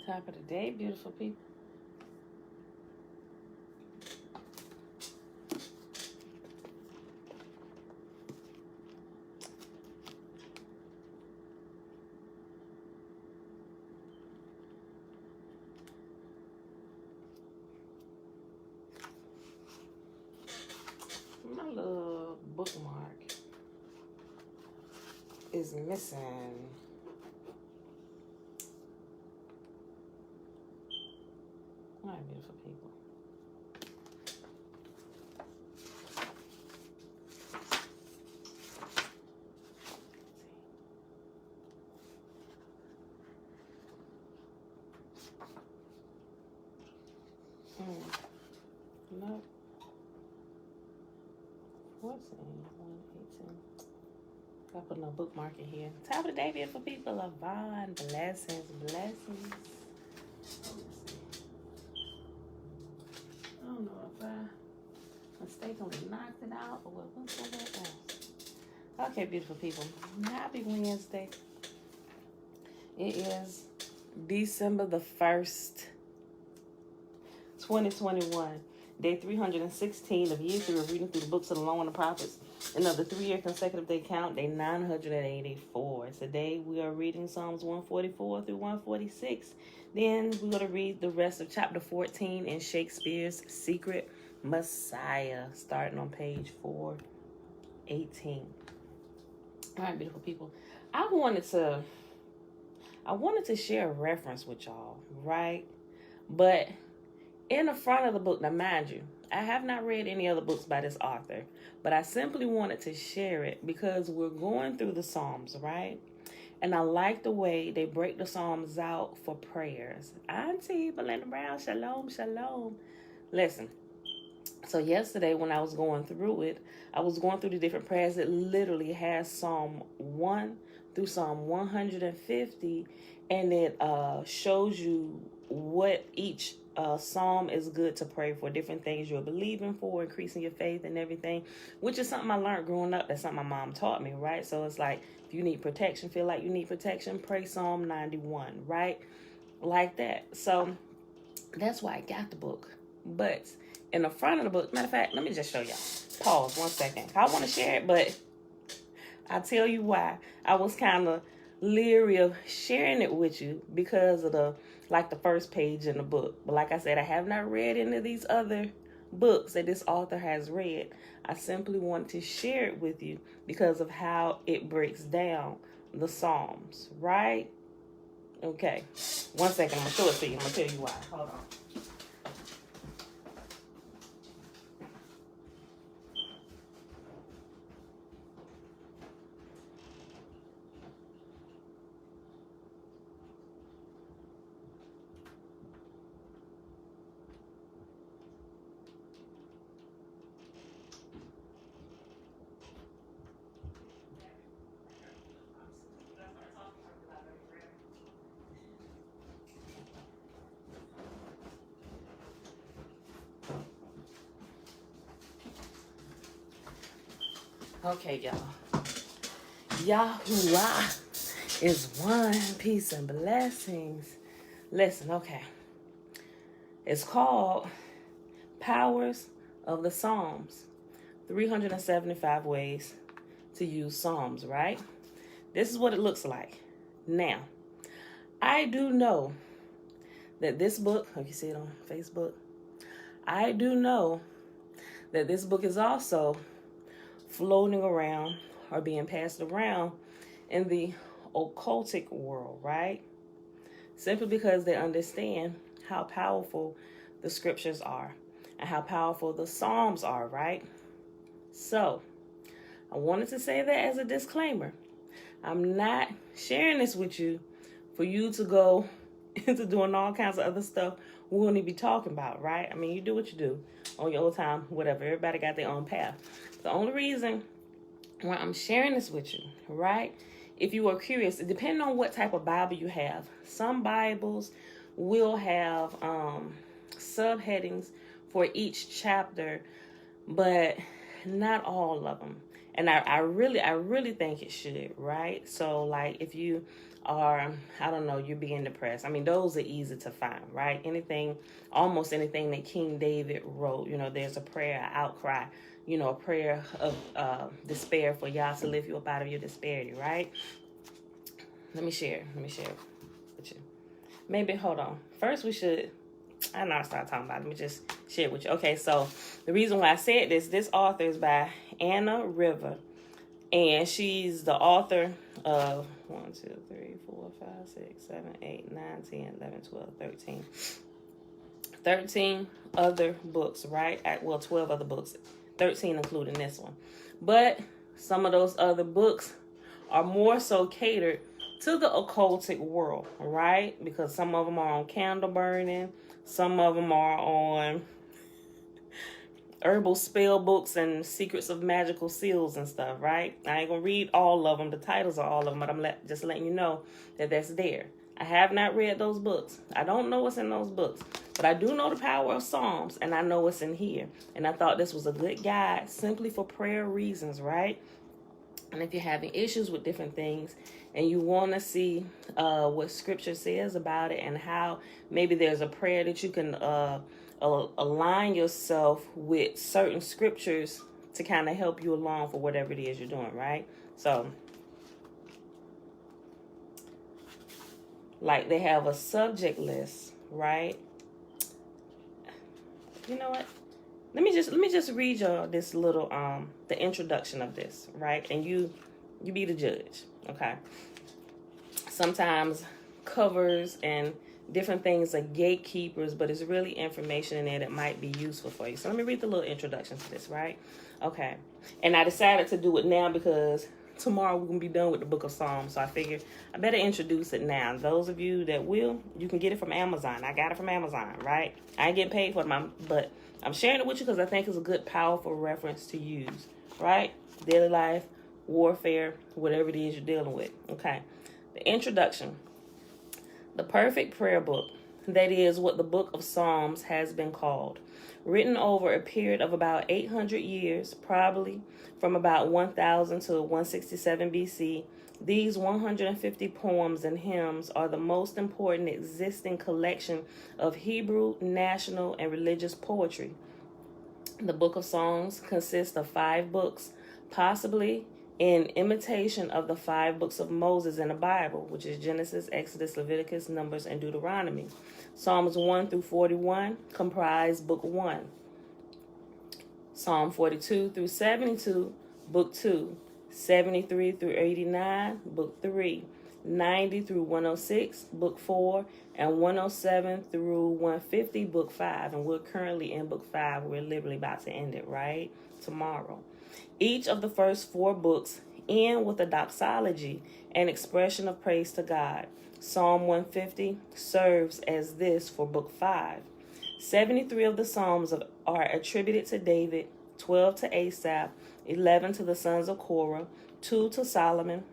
Top of the day, beautiful people. My little bookmark is missing. All right, beautiful people. No. 14, 118. I put no bookmark in here. Top of the day, beautiful people. Avon, blessings, blessings. I don't know if I mistakenly knocked it out or what's somewhere else. Okay, beautiful people. Happy Wednesday. It is December the 1st, 2021. Day 316 of year 3 of reading through the books of the Law and the Prophets. And of the 3-year consecutive day count, day 984. Today we are reading Psalms 144 through 146. Then we're going to read the rest of chapter 14 in Shakespeare's Secret Messiah, starting on page 418. All right, beautiful people. I wanted to share a reference with y'all, right? But in the front of the book, now mind you, I have not read any other books by this author, but I simply wanted to share it because we're going through the Psalms, right? And I like the way they break the Psalms out for prayers. Auntie Belinda Brown, shalom, shalom. Listen, so yesterday when I was going through it, I was going through the different prayers. It literally has Psalm 1 through Psalm 150, and it shows you what each psalm is good to pray for, different things you're believing for, increasing your faith and everything, which is something I learned growing up. That's something my mom taught me, right? So it's like, if you need protection, feel like you need protection, pray Psalm 91, right? Like that. So that's why I got the book. But in the front of the book, matter of fact, let me just show y'all. Pause 1 second. I want to share it, but I'll tell you why. I was kind of leery of sharing it with you because of the first page in the book. But like I said, I have not read any of these other books that this author has read. I simply wanted to share it with you because of how it breaks down the Psalms, right? Okay. 1 second, I'm going to show it to you. I'm going to tell you why. Hold on. Okay, y'all. Yahuwah is one, peace and blessings. Listen, okay. It's called Powers of the Psalms. 375 ways to use Psalms, right? This is what it looks like. Now, I do know that this book, you see it on Facebook? I do know that this book is also floating around or being passed around in the occultic world, right? Simply because they understand how powerful the scriptures are and how powerful the Psalms are, right? So, I wanted to say that as a disclaimer. I'm not sharing this with you for you to go into doing all kinds of other stuff we won't even be talking about, right? I mean, you do what you do on your own time, whatever. Everybody got their own path. The only reason why I'm sharing this with you, right? If you are curious, depending on what type of Bible you have, some Bibles will have subheadings for each chapter, but not all of them. And I really think it should, right? So like if you are, I don't know, you're being depressed. I mean, those are easy to find, right? Almost anything that King David wrote, there's a prayer, an outcry, a prayer of despair for Yah to lift you up out of your disparity, right? Let me share with you. Maybe, hold on. First we should, I know I started talking about it. Let me just share with you. Okay, so the reason why I said this author is by Anna River. And she's the author of 1, 2, 3, 4, 5, 6, 7, 8, 9, 10, 11, 12, 13. 13 other books, right? 12 other books. 13 including this one. But some of those other books are more so catered to the occultic world, right? Because some of them are on candle burning. Some of them are on herbal spell books and secrets of magical seals and stuff, right? I ain't gonna read all of them. The titles are all of them, but I'm just letting you know that that's there. I have not read those books. I don't know what's in those books, but I do know the power of Psalms, and I know what's in here. And I thought this was a good guide simply for prayer reasons, right? And if you're having issues with different things and you want to see what scripture says about it and how maybe there's a prayer that you can align yourself with certain scriptures to kind of help you along for whatever it is you're doing, right? So, like they have a subject list, right? You know what? Let me just read y'all this little the introduction of this, right? And you be the judge, okay? Sometimes covers and different things are gatekeepers, but it's really information in there that might be useful for you. So let me read the little introduction to this, right? Okay. And I decided to do it now because tomorrow we're going to be done with the book of Psalms. So I figured I better introduce it now. Those of you that will, you can get it from Amazon. I got it from Amazon, right? I ain't getting paid for it, but I'm sharing it with you because I think it's a good, powerful reference to use, right? Daily life, warfare, whatever it is you're dealing with. Okay. The introduction. The perfect prayer book, that is what the book of Psalms has been called. Written over a period of about 800 years, probably from about 1000 to 167 BC, these 150 poems and hymns are the most important existing collection of Hebrew, national, and religious poetry. The book of Psalms consists of 5 books, possibly in imitation of the 5 books of Moses in the Bible, which is Genesis, Exodus, Leviticus, Numbers, and Deuteronomy. Psalms 1 through 41 comprise Book 1. Psalm 42 through 72, Book 2. 73 through 89, Book 3. 90 through 106, Book 4. And 107 through 150, Book 5. And we're currently in Book 5. We're literally about to end it, right? Tomorrow. Each of the first 4 books end with a doxology, an expression of praise to God. Psalm 150 serves as this for Book 5. 73 of the Psalms are attributed to David, 12 to Asaph, 11 to the sons of Korah, 2 to Solomon,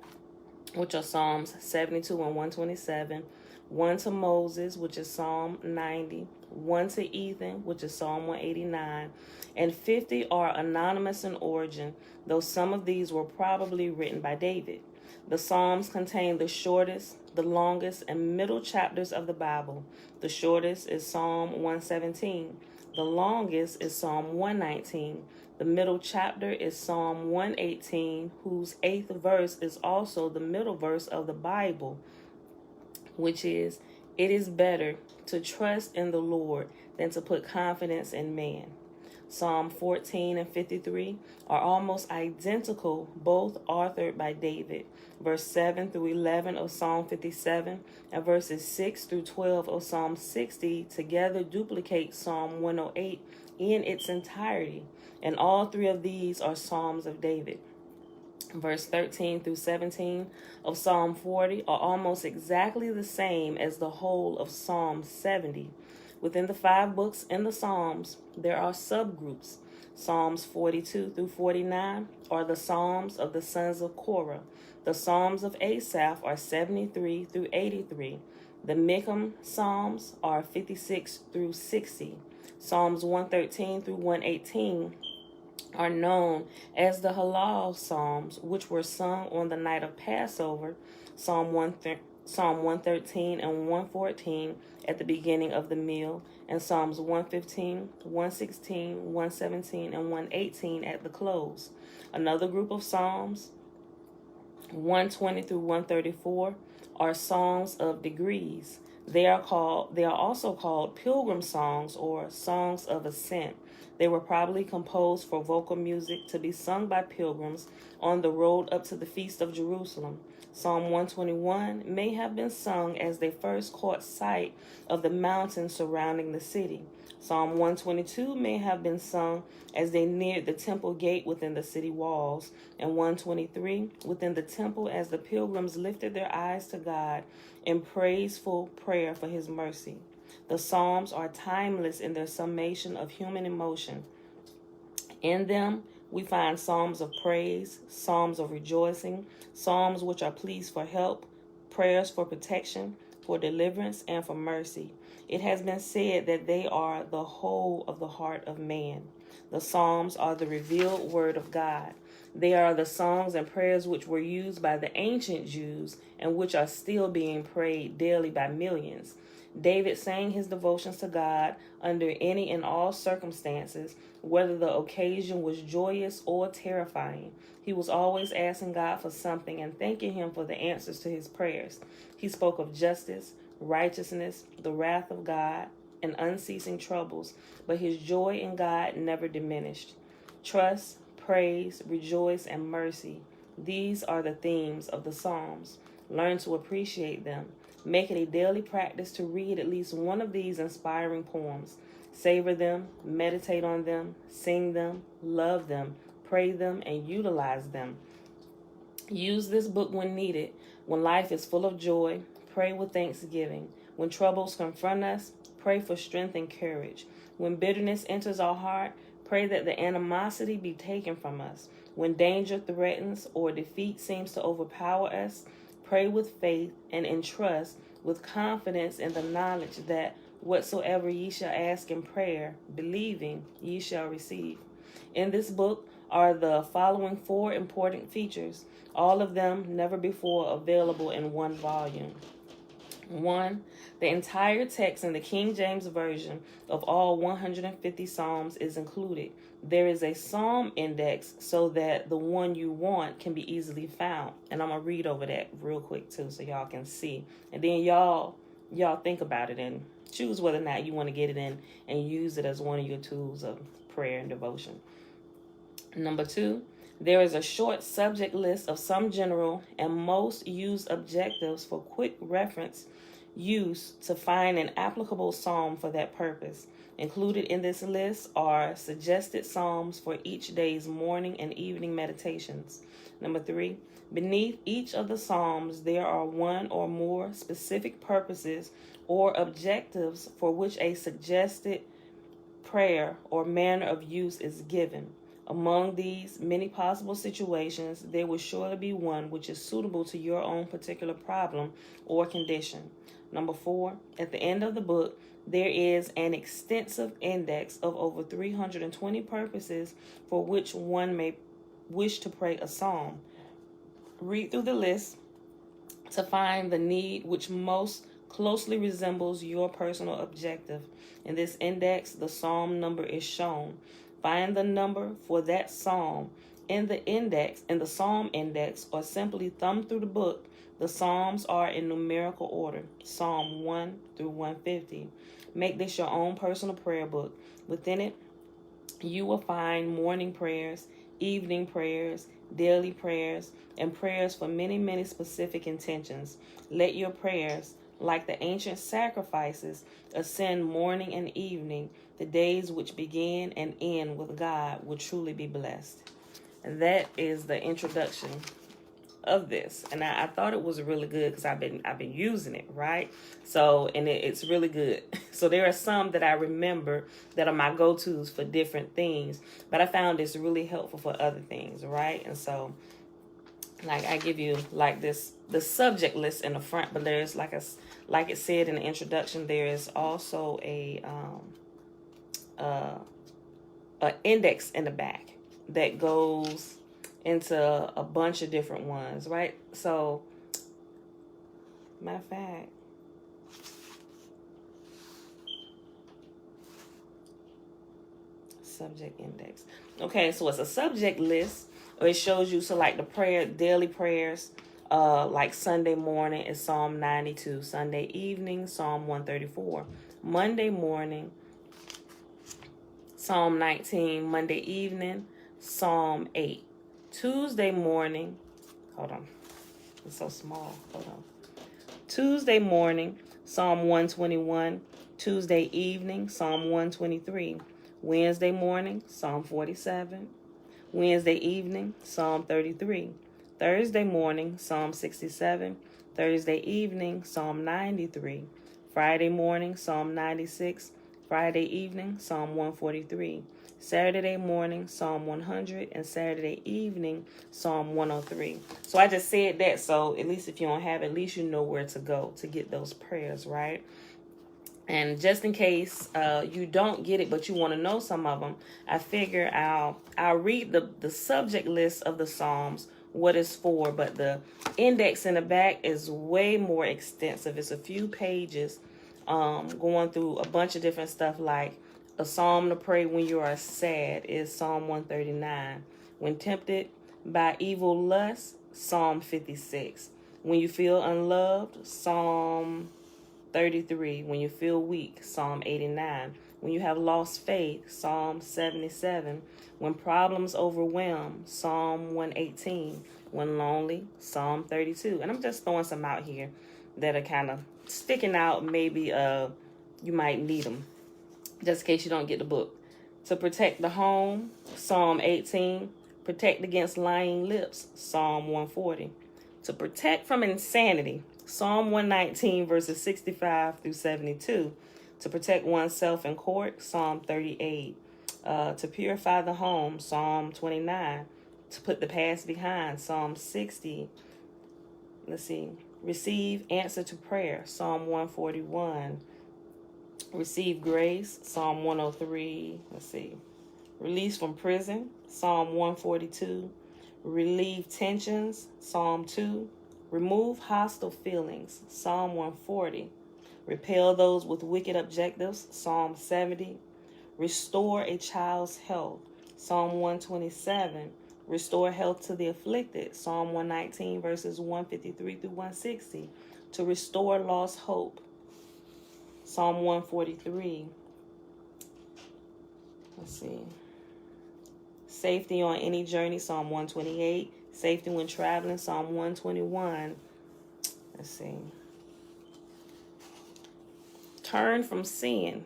which are Psalms 72 and 127, 1 to Moses, which is Psalm 90, 1 to Ethan, which is Psalm 189, and 50 are anonymous in origin, though some of these were probably written by David. The Psalms contain the shortest, the longest, and middle chapters of the Bible. The shortest is Psalm 117. The longest is Psalm 119. The middle chapter is Psalm 118, whose 8th verse is also the middle verse of the Bible, which is, "It is better to trust in the Lord than to put confidence in man." Psalm 14 and 53 are almost identical, both authored by David. Verse 7 through 11 of Psalm 57 and verses 6 through 12 of Psalm 60 together duplicate Psalm 108 in its entirety. And all 3 of these are Psalms of David. Verse 13 through 17 of Psalm 40 are almost exactly the same as the whole of Psalm 70. Within the 5 books in the Psalms, there are subgroups. Psalms 42 through 49 are the Psalms of the sons of Korah. The Psalms of Asaph are 73 through 83. The Michem Psalms are 56 through 60. Psalms 113 through 118 are known as the Halal Psalms, which were sung on the night of Passover, Psalm 113 and 114 at the beginning of the meal, and Psalms 115, 116, 117, and 118 at the close. Another group of Psalms, 120 through 134, are songs of degrees. They are also called pilgrim songs or songs of ascent. They were probably composed for vocal music to be sung by pilgrims on the road up to the Feast of Jerusalem. Psalm 121 may have been sung as they first caught sight of the mountains surrounding the city. Psalm 122 may have been sung as they neared the temple gate within the city walls, and 123 within the temple as the pilgrims lifted their eyes to God in praiseful prayer for his mercy. The Psalms are timeless in their summation of human emotion. In them, we find psalms of praise, psalms of rejoicing, psalms which are pleas for help, prayers for protection, for deliverance, and for mercy. It has been said that they are the whole of the heart of man. The Psalms are the revealed word of God. They are the songs and prayers which were used by the ancient Jews and which are still being prayed daily by millions. David sang his devotions to God under any and all circumstances, whether the occasion was joyous or terrifying. He was always asking God for something and thanking him for the answers to his prayers. He spoke of justice, righteousness, the wrath of God, and unceasing troubles, but his joy in God never diminished. Trust, praise, rejoice, and mercy. These are the themes of the Psalms. Learn to appreciate them. Make it a daily practice to read at least one of these inspiring poems. Savor them, meditate on them, sing them, love them, pray them, and utilize them. Use this book when needed. When life is full of joy, pray with thanksgiving. When troubles confront us, pray for strength and courage. When bitterness enters our heart, pray that the animosity be taken from us. When danger threatens or defeat seems to overpower us, pray with faith and in trust, with confidence in the knowledge that whatsoever ye shall ask in prayer, believing, ye shall receive. In this book are the following 4 important features, all of them never before available in one volume. 1. The entire text in the King James Version of all 150 Psalms is included. There is a Psalm index so that the one you want can be easily found. And I'm going to read over that real quick too so y'all can see. And then y'all think about it and choose whether or not you want to get it in and use it as one of your tools of prayer and devotion. Number 2, there is a short subject list of some general and most used objectives for quick reference use to find an applicable psalm for that purpose. Included in this list are suggested psalms for each day's morning and evening meditations. Number 3, beneath each of the psalms, there are one or more specific purposes or objectives for which a suggested prayer or manner of use is given. Among these many possible situations, there will surely be one which is suitable to your own particular problem or condition. Number 4, at the end of the book, there is an extensive index of over 320 purposes for which one may wish to pray a psalm. Read through the list to find the need which most closely resembles your personal objective. In this index, the psalm number is shown. Find the number for that psalm in the psalm index, or simply thumb through the book. The psalms are in numerical order, Psalm 1 through 150. Make this your own personal prayer book. Within it, you will find morning prayers, evening prayers, daily prayers, and prayers for many, many specific intentions. Let your prayers, like the ancient sacrifices, ascend morning and evening. The days which begin and end with God will truly be blessed. And that is the introduction of this, and I thought it was really good because I've been using it, right? So, and it's really good. So there are some that I remember that are my go-tos for different things, but I found this really helpful for other things, right? And so, like, I give you like the subject list in the front, but there's like it said in the introduction, there is also a index in the back that goes into a bunch of different ones, right? So, matter of fact, subject index. Okay, so it's a subject list. It shows you, so like the daily prayers, like Sunday morning is Psalm 92. Sunday evening, Psalm 134. Monday morning, Psalm 19. Monday evening, Psalm 8. Tuesday morning, hold on, it's so small, hold on. Tuesday morning, Psalm 121. Tuesday evening, Psalm 123. Wednesday morning, Psalm 47. Wednesday evening, Psalm 33. Thursday morning, Psalm 67. Thursday evening, Psalm 93. Friday morning, Psalm 96. Friday evening, Psalm 143. Saturday morning, Psalm 100. And Saturday evening, Psalm 103. So I just said that, so at least if you don't have it, at least you know where to go to get those prayers, right? And just in case you don't get it, but you want to know some of them, I figure I'll read the subject list of the Psalms, what it's for, but the index in the back is way more extensive. It's a few pages going through a bunch of different stuff, like a psalm to pray when you are sad is Psalm 139. When tempted by evil lust, Psalm 56. When you feel unloved, Psalm 33. When you feel weak, Psalm 89. When you have lost faith, Psalm 77. When problems overwhelm, Psalm 118. When lonely, Psalm 32. And I'm just throwing some out here that are kind of sticking out. Maybe you might need them, just in case you don't get the book. To protect the home, Psalm 18. Protect against lying lips, Psalm 140. To protect from insanity, Psalm 119, verses 65 through 72. To protect oneself in court, Psalm 38. To purify the home, Psalm 29. To put the past behind, Psalm 60. Let's see. Receive answer to prayer, Psalm 141. Receive grace, Psalm 103. Let's see. Release from prison, Psalm 142. Relieve tensions, Psalm 2. Remove hostile feelings, Psalm 140. Repel those with wicked objectives, Psalm 70. Restore a child's health, Psalm 127. Restore health to the afflicted, Psalm 119, verses 153 through 160. To restore lost hope, Psalm 143. Let's see. Safety on any journey, Psalm 128. Safety when traveling, Psalm 121. Let's see. Turn from sin,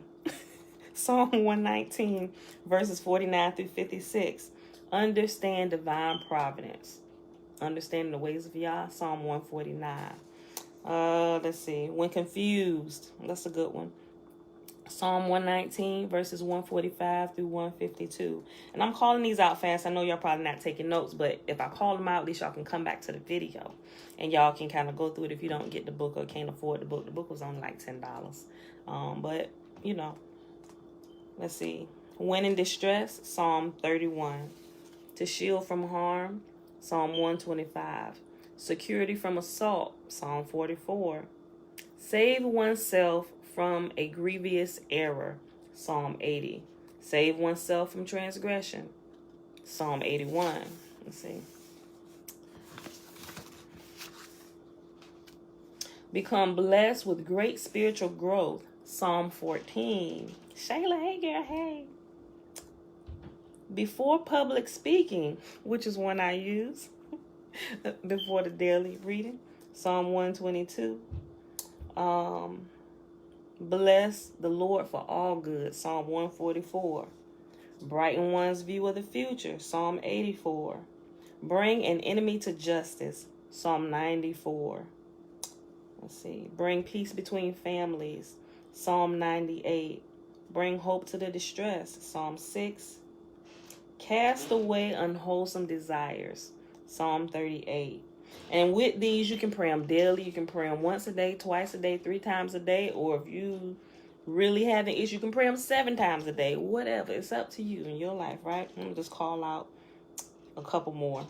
Psalm 119, verses 49 through 56. Understand divine providence. Understanding the ways of Yah, Psalm 149. Let's see. When confused, that's a good one. Psalm 119, verses 145 through 152. And I'm calling these out fast. I know y'all probably not taking notes, but if I call them out, at least y'all can come back to the video. And y'all can kind of go through it if you don't get the book or can't afford the book. The book was only like $10. But, you know, let's see. When in distress, Psalm 31. To shield from harm, Psalm 125. Security from assault, Psalm 44. Save oneself from a grievous error, Psalm 80. Save oneself from transgression, Psalm 81. Let's see. Become blessed with great spiritual growth, Psalm 14. Shayla, hey girl, hey. Before public speaking, which is one I use before the daily reading, Psalm 122. Bless the Lord for all good, Psalm 144. Brighten one's view of the future, Psalm 84. Bring an enemy to justice, Psalm 94. Let's see. Bring peace between families, Psalm 98. Bring hope to the distressed, Psalm 6. Cast away unwholesome desires, Psalm 38. And with these, you can pray them daily. You can pray them once a day, twice a day, 3 times a day. Or if you really have an issue, you can pray them 7 times a day. Whatever. It's up to you in your life, right? I'm going to just call out a couple more.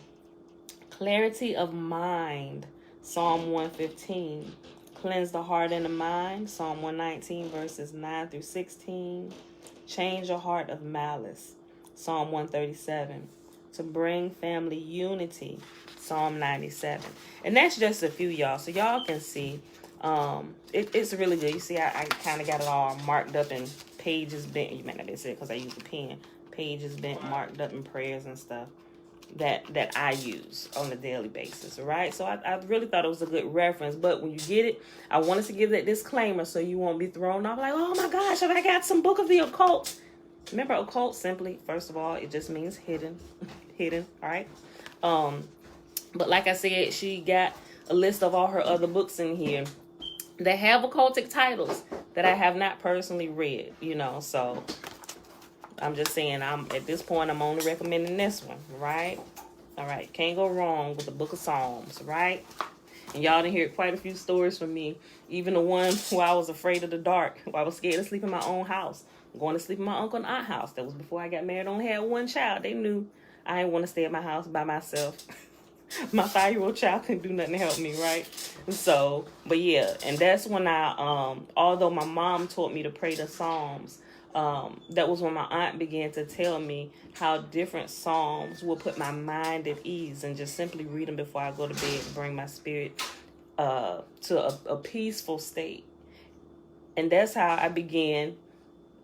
Clarity of mind, Psalm 115. Cleanse the heart and the mind, Psalm 119, verses 9 through 16. Change a heart of malice, Psalm 137. To bring family unity, Psalm 97. And that's just a few, y'all. So y'all can see, it's really good. You see, I kind of got it all marked up in pages bent. You might not be able to see it because I use the pen. Pages bent, marked up in prayers and stuff that I use on a daily basis, right? So I really thought it was a good reference. But when you get it, I wanted to give that disclaimer so you won't be thrown off like, oh my gosh, have I got some book of the occult? Remember, occult simply, first of all, it just means hidden, all right? But like I said, she got a list of all her other books in here that have occultic titles that I have not personally read, so I'm just saying, at this point, I'm only recommending this one, right? All right, can't go wrong with the Book of Psalms, right? And y'all done hear quite a few stories from me, even the one where I was afraid of the dark, where I was scared to sleep in my own house, going to sleep in my uncle and aunt house. That was before I got married, only had one child. They knew I didn't want to stay at my house by myself. My 5-year-old child couldn't do nothing to help me, right? So, but yeah, and that's when although my mom taught me to pray the Psalms, that was when my aunt began to tell me how different Psalms will put my mind at ease, and just simply read them before I go to bed to bring my spirit to a peaceful state. And that's how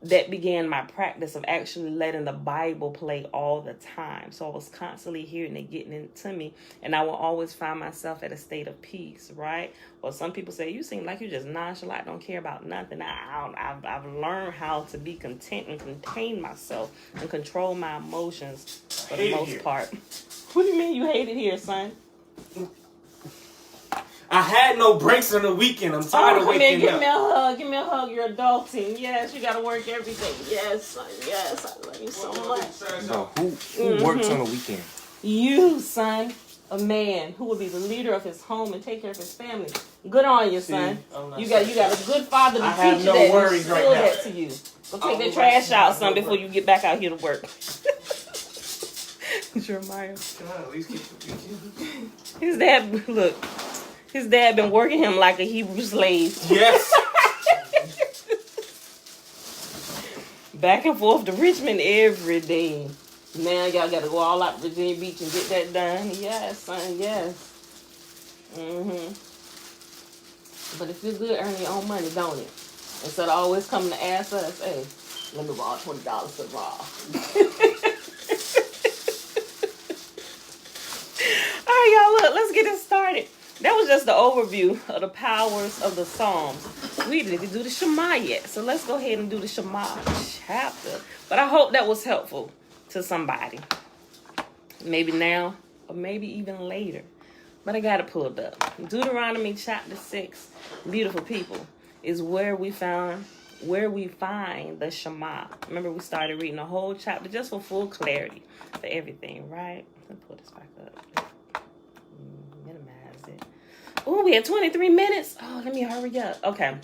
that began my practice of actually letting the Bible play all the time. So I was constantly hearing it, getting into me, and I will always find myself at a state of peace, right? Well, some people say, you seem like you just nonchalant, don't care about nothing. I've learned how to be content and contain myself and control my emotions for the most part. What do you mean you hate it here, son? I had no breaks on the weekend. I'm tired of waking give up. Me a hug. Give me a hug. You're adulting. Yes, you got to work every day. Yes, son. Yes, I love you so much. Bro, who works on the weekend? You, son. A man who will be the leader of his home and take care of his family. Good on you, son. You got a good father to teach you that. Worries right now. That to you. Go take that trash out, son, before you get back out here to work. Jeremiah. Can I at least keep the weekend? His dad, look. His dad been working him like a Hebrew slave. Yes. Back and forth to Richmond every day. Now y'all got to go all out to Virginia Beach and get that done. Yes, son, yes. But it feels good earning your own money, don't it? Instead of always coming to ask us, hey, let me borrow $20 to borrow. All right, y'all, look, let's get it started. That was just the overview of the powers of the Psalms. We didn't do the Shema yet, so let's go ahead and do the Shema chapter. But I hope that was helpful to somebody. Maybe now, or maybe even later. But I got it pulled up. Deuteronomy Chapter 6, beautiful people, is where we find the Shema. Remember, we started reading the whole chapter just for full clarity for everything, right? Let me pull this back up. Oh, we had 23 minutes. Oh, let me hurry up. Okay.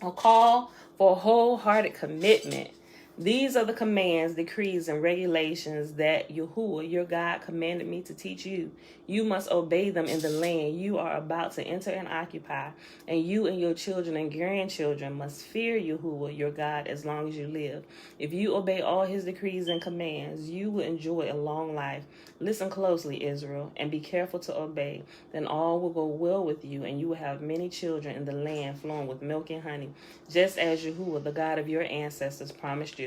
A call for wholehearted commitment. These are the commands, decrees, and regulations that Yahuwah, your God, commanded me to teach you. You must obey them in the land you are about to enter and occupy, and you and your children and grandchildren must fear Yahuwah, your God, as long as you live. If you obey all his decrees and commands, you will enjoy a long life. Listen closely, Israel, and be careful to obey. Then all will go well with you, and you will have many children in the land flowing with milk and honey, just as Yahuwah, the God of your ancestors, promised you.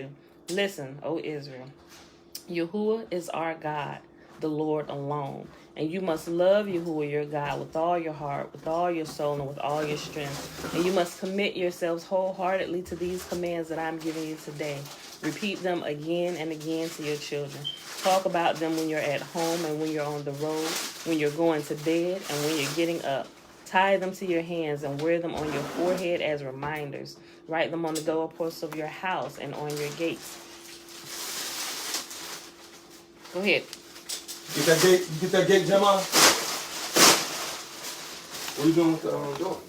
Listen, O Israel, Yahuwah is our God, the Lord alone. And you must love Yahuwah, your God, with all your heart, with all your soul, and with all your strength. And you must commit yourselves wholeheartedly to these commands that I'm giving you today. Repeat them again and again to your children. Talk about them when you're at home and when you're on the road, when you're going to bed and when you're getting up. Tie them to your hands and wear them on your forehead as reminders. Write them on the doorposts of your house and on your gates. Go ahead. You get that gate, Gemma? What are you doing with the door?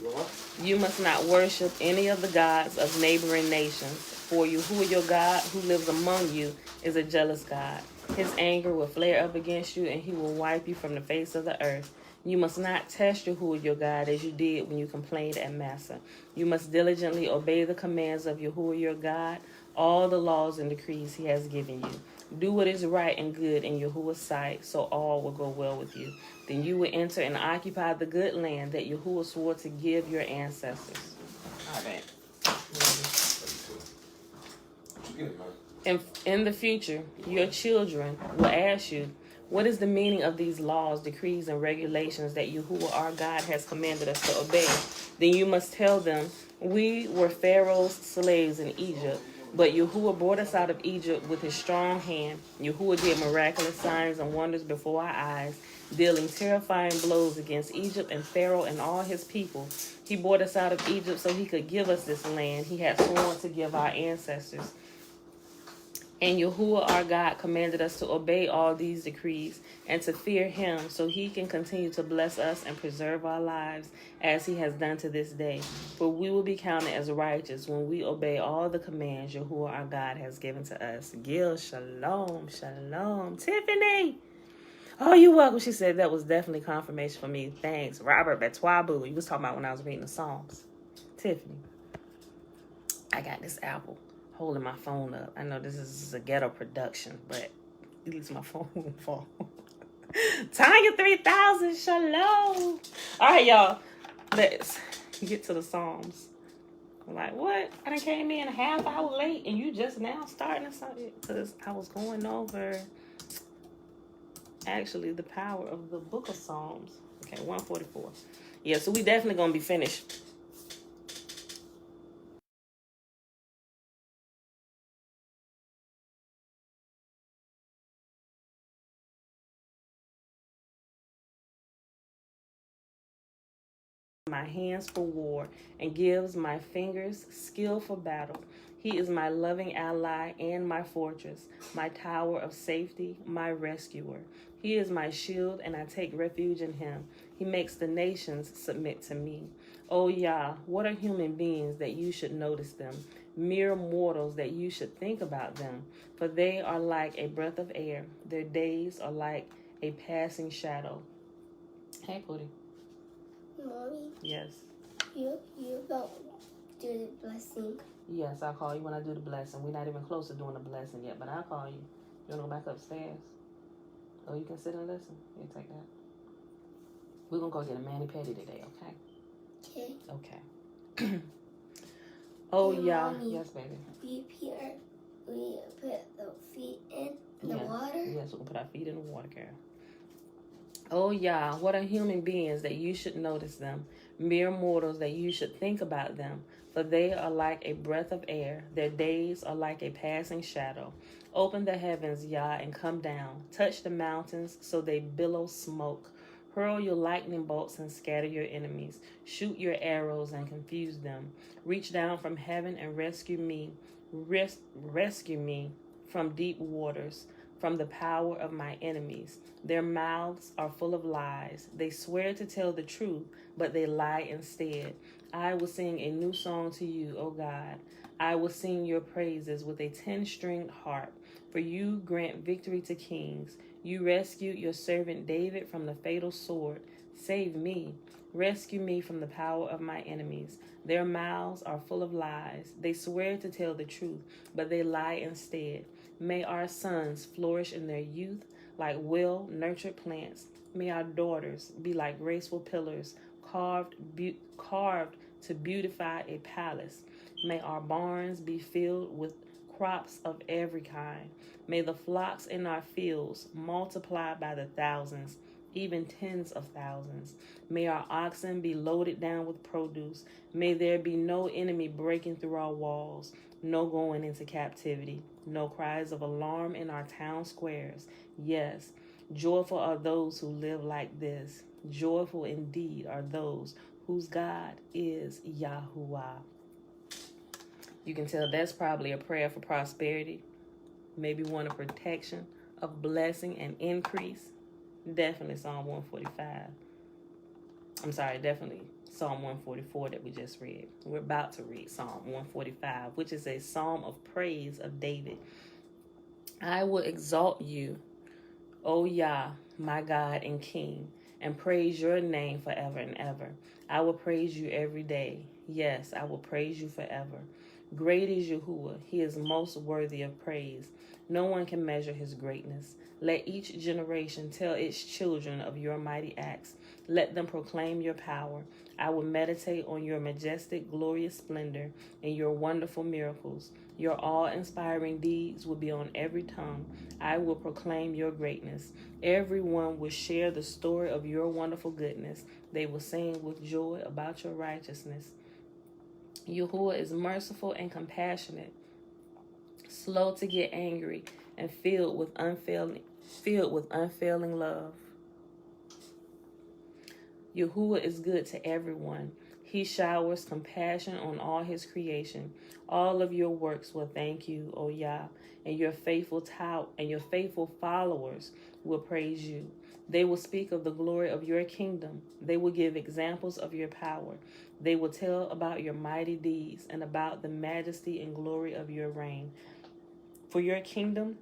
You must not worship any of the gods of neighboring nations. For Yahuwah, your God, who lives among you, is a jealous God. His anger will flare up against you, and he will wipe you from the face of the earth. You must not test Yahuwah your God as you did when you complained at Massa. You must diligently obey the commands of Yahuwah your God, all the laws and decrees he has given you. Do what is right and good in Yahuwah's sight, so all will go well with you. Then you will enter and occupy the good land that Yahuwah swore to give your ancestors. All right. In the future, your children will ask you, what is the meaning of these laws, decrees, and regulations that Yahuwah our God has commanded us to obey? Then you must tell them, we were Pharaoh's slaves in Egypt, but Yahuwah brought us out of Egypt with his strong hand. Yahuwah did miraculous signs and wonders before our eyes, dealing terrifying blows against Egypt and Pharaoh and all his people. He brought us out of Egypt so he could give us this land he had sworn to give our ancestors. And Yahuwah our God commanded us to obey all these decrees and to fear him so he can continue to bless us and preserve our lives as he has done to this day. For we will be counted as righteous when we obey all the commands Yahuwah our God has given to us. Gil, shalom, shalom. Tiffany! Oh, you're welcome. She said that was definitely confirmation for me. Thanks. Robert Betwabu. You was talking about when I was reading the Psalms. Tiffany, I got this apple holding my phone up. I know this is a ghetto production, but at least my phone won't fall. Tanya 3000, shalom. All right, y'all. Let's get to the Psalms. I'm like, what? I done came in a half hour late and you just now starting something? Because I was going over actually the power of the book of Psalms. Okay, 144. Yeah, so we definitely going to be finished. My hands for war and gives my fingers skill for battle. He is my loving ally and my fortress, my tower of safety, my rescuer. He is my shield, and I take refuge in him. He makes the nations submit to me. Oh Yah, what are human beings that you should notice them? Mere mortals that you should think about them. For they are like a breath of air. Their days are like a passing shadow. Hey, Pootie. Mommy, Yes. you don't do the blessing. Yes, I'll call you when I do the blessing. We're not even close to doing the blessing yet, but I'll call you. You want to go back upstairs? Oh, you can sit and listen. You take that. We're going to go get a mani-pedi today, okay? Okay. Okay. Oh, Hey, yeah. Mommy. Yes, baby. We put the feet in the water. Yes, we're going to put our feet in the water, Carol. Oh, yeah, what are human beings that you should notice them? Mere mortals that you should think about them. For they are like a breath of air. Their days are like a passing shadow. Open the heavens, Yah, and come down. Touch the mountains so they billow smoke. Hurl your lightning bolts and scatter your enemies. Shoot your arrows and confuse them. Reach down from heaven and rescue me. Rescue me from deep waters, from the power of my enemies. Their mouths are full of lies. They swear to tell the truth, but they lie instead. I will sing a new song to you, O God. I will sing your praises with a 10-stringed harp. For you grant victory to kings. You rescued your servant David from the fatal sword. Save me. Rescue me from the power of my enemies. Their mouths are full of lies. They swear to tell the truth, but they lie instead. May our sons flourish in their youth like well-nurtured plants. May our daughters be like graceful pillars, carved to beautify a palace. May our barns be filled with crops of every kind. May the flocks in our fields multiply by the thousands, even tens of thousands. May our oxen be loaded down with produce. May there be no enemy breaking through our walls, no going into captivity, no cries of alarm in our town squares. Yes, joyful are those who live like this. Joyful indeed are those whose God is Yahuwah. You can tell that's probably a prayer for prosperity, maybe one of protection, of blessing and increase. Definitely Psalm 145. I'm sorry, definitely Psalm 144 that we just read. We're about to read Psalm 145, which is a psalm of praise of David. I will exalt you, O Yah, my God and King, and praise your name forever and ever. I will praise you every day. Yes, I will praise you forever. Great is Yahuwah. He is most worthy of praise. No one can measure his greatness. Let each generation tell its children of your mighty acts. Let them proclaim your power. I will meditate on your majestic, glorious splendor and your wonderful miracles. Your awe-inspiring deeds will be on every tongue. I will proclaim your greatness. Everyone will share the story of your wonderful goodness. They will sing with joy about your righteousness. Yahuwah is merciful and compassionate, slow to get angry, and filled with unfailing love. Yahuwah is good to everyone. He showers compassion on all his creation. All of your works will thank you, O Yah, and your faithful followers will praise you. They will speak of the glory of your kingdom. They will give examples of your power. They will tell about your mighty deeds and about the majesty and glory of your reign. For your kingdom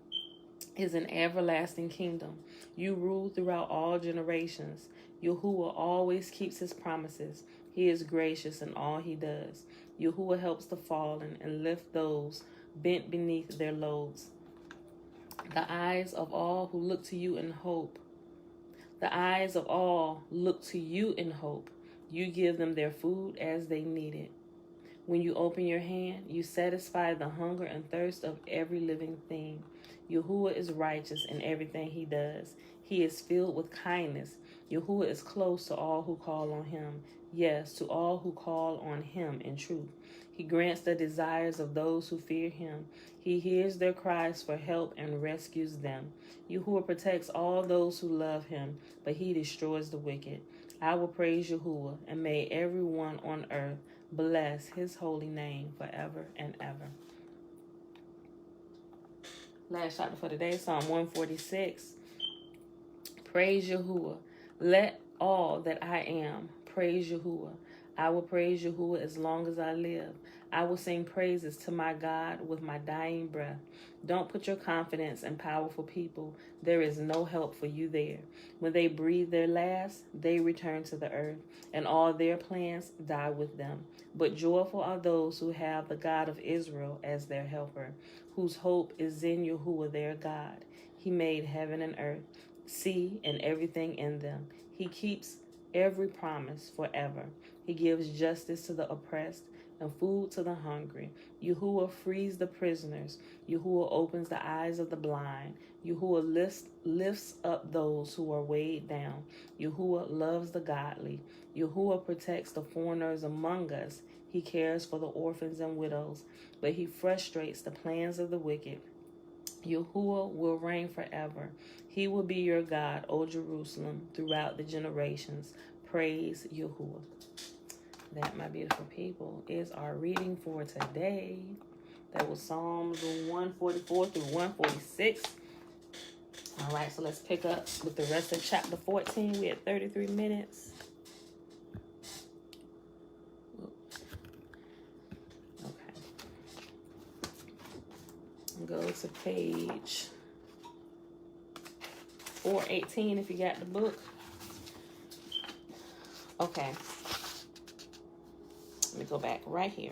is an everlasting kingdom. You rule throughout all generations. Yahuwah always keeps his promises. He is gracious in all he does. Yahuwah helps the fallen and lifts those bent beneath their loads. The eyes of all who look to you in hope. The eyes of all look to you in hope. You give them their food as they need it. When you open your hand, you satisfy the hunger and thirst of every living thing. Yahuwah is righteous in everything he does. He is filled with kindness. Yahuwah is close to all who call on him. Yes, to all who call on him in truth. He grants the desires of those who fear him. He hears their cries for help and rescues them. Yahuwah protects all those who love him, but he destroys the wicked. I will praise Yahuwah, and may everyone on earth bless his holy name forever and ever. Last chapter for today, Psalm 146. Praise Yahuwah. Let all that I am praise Yahuwah. I will praise Yahuwah as long as I live. I will sing praises to my God with my dying breath. Don't put your confidence in powerful people. There is no help for you there. When they breathe their last, they return to the earth, and all their plans die with them. But joyful are those who have the God of Israel as their helper, whose hope is in Yahuwah their God. He made heaven and earth, sea and everything in them. He keeps every promise forever. He gives justice to the oppressed and food to the hungry. Yahuwah frees the prisoners. Yahuwah opens the eyes of the blind. Yahuwah lifts up those who are weighed down. Yahuwah loves the godly. Yahuwah protects the foreigners among us. He cares for the orphans and widows, but he frustrates the plans of the wicked. Yahuwah will reign forever. He will be your God, O Jerusalem, throughout the generations. Praise Yahuwah. That, my beautiful people, is our reading for today. That was Psalms 144 through 146. All right, so let's pick up with the rest of chapter 14. We had 33 minutes. Okay. Go to page 418 if you got the book. Okay. Let me go back right here.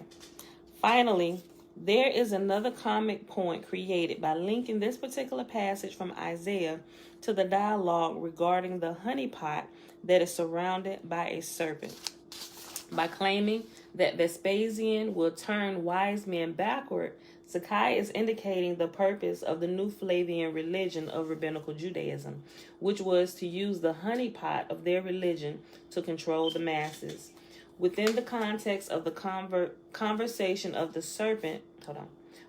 Finally, there is another comic point created by linking this particular passage from Isaiah to the dialogue regarding the honeypot that is surrounded by a serpent. By claiming that Vespasian will turn wise men backward, Sakai is indicating the purpose of the new Flavian religion of rabbinical Judaism, which was to use the honeypot of their religion to control the masses. Within the context of the conversation of the serpent,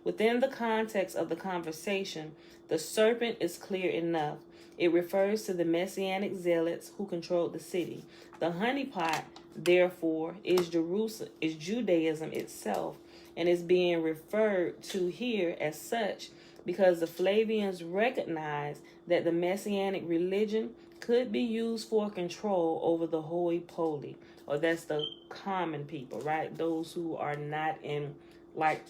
Within the context of the conversation, the serpent is clear enough. It refers to the messianic zealots who controlled the city. The honeypot, therefore, is Judaism itself, and is being referred to here as such because the Flavians recognized that the messianic religion could be used for control over the holy-poly, or that's the common people, right? Those who are not in, like,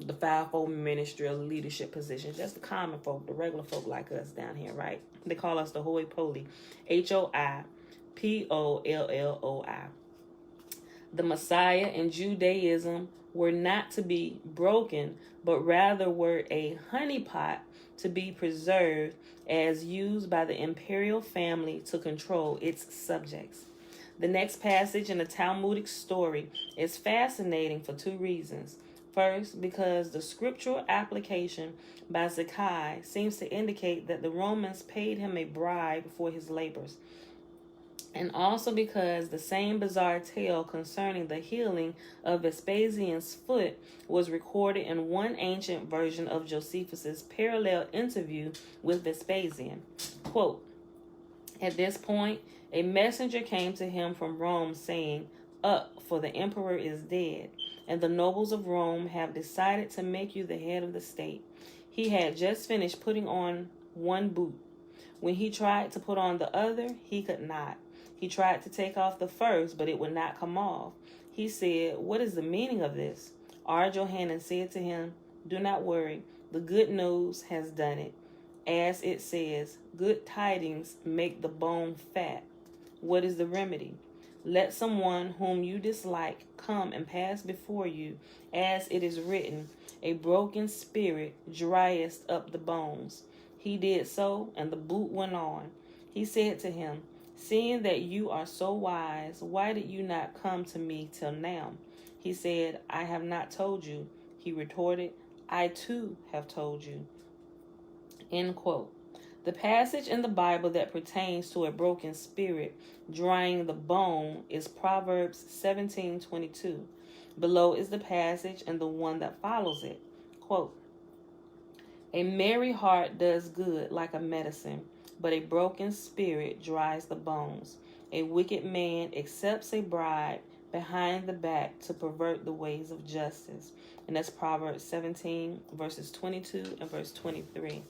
the fivefold ministry or leadership positions, just the common folk, the regular folk like us down here, right? They call us the hoi polloi, HOIPOLLOI. The Messiah and Judaism were not to be broken, but rather were a honeypot to be preserved as used by the imperial family to control its subjects. The next passage in the Talmudic story is fascinating for two reasons. First, because the scriptural application by Zacchaeus seems to indicate that the Romans paid him a bribe for his labors. And also because the same bizarre tale concerning the healing of Vespasian's foot was recorded in one ancient version of Josephus's parallel interview with Vespasian. Quote, "At this point, a messenger came to him from Rome saying, 'Up, for the emperor is dead, and the nobles of Rome have decided to make you the head of the state.' He had just finished putting on one boot. When he tried to put on the other, he could not. He tried to take off the first, but it would not come off. He said, 'What is the meaning of this?' R. Johanan said to him, 'Do not worry. The good news has done it. As it says, good tidings make the bone fat. What is the remedy? Let someone whom you dislike come and pass before you, as it is written, a broken spirit driest up the bones.' He did so, and the boot went on. He said to him, 'Seeing that you are so wise, why did you not come to me till now?' He said, 'I have not told you.' He retorted, 'I too have told you.'" End quote. The passage in the Bible that pertains to a broken spirit drying the bone is Proverbs 17:22. Below is the passage and the one that follows it. Quote, "A merry heart does good like a medicine, but a broken spirit dries the bones. A wicked man accepts a bribe behind the back to pervert the ways of justice." And that's Proverbs 17, verses 22 and verse 23.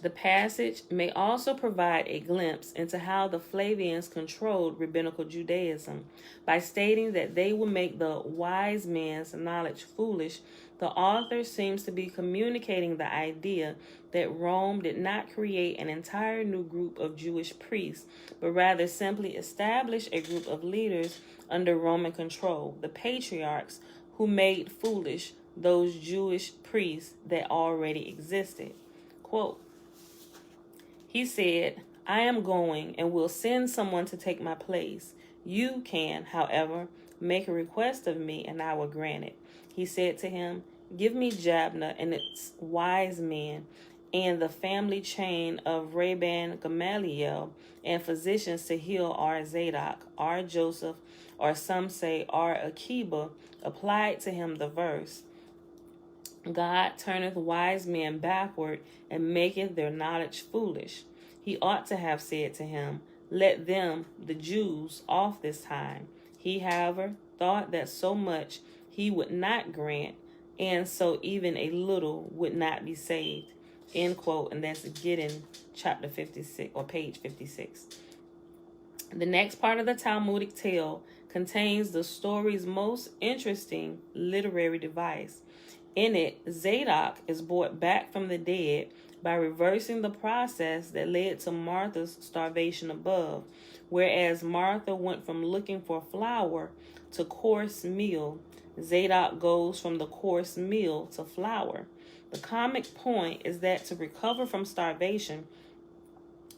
The passage may also provide a glimpse into how the Flavians controlled rabbinical Judaism. By stating that they would make the wise man's knowledge foolish, the author seems to be communicating the idea that Rome did not create an entire new group of Jewish priests, but rather simply establish a group of leaders under Roman control, the patriarchs, who made foolish those Jewish priests that already existed. Quote, he said, "I am going and will send someone to take my place. You can, however, make a request of me and I will grant it." He said to him, "Give me Jabna and its wise men and the family chain of Rabban Gamaliel and physicians to heal R. Zadok, R. Joseph, or some say R. Akiba," applied to him the verse, "God turneth wise men backward and maketh their knowledge foolish." He ought to have said to him, "Let them, the Jews, off this time." He, however, thought that so much he would not grant, and so even a little would not be saved. End quote. And that's Gideon chapter 56 or page 56. The next part of the Talmudic tale contains the story's most interesting literary device. In it, Zadok is brought back from the dead by reversing the process that led to Martha's starvation above. Whereas Martha went from looking for flour to coarse meal, Zadok goes from the coarse meal to flour. The comic point is that to recover from starvation,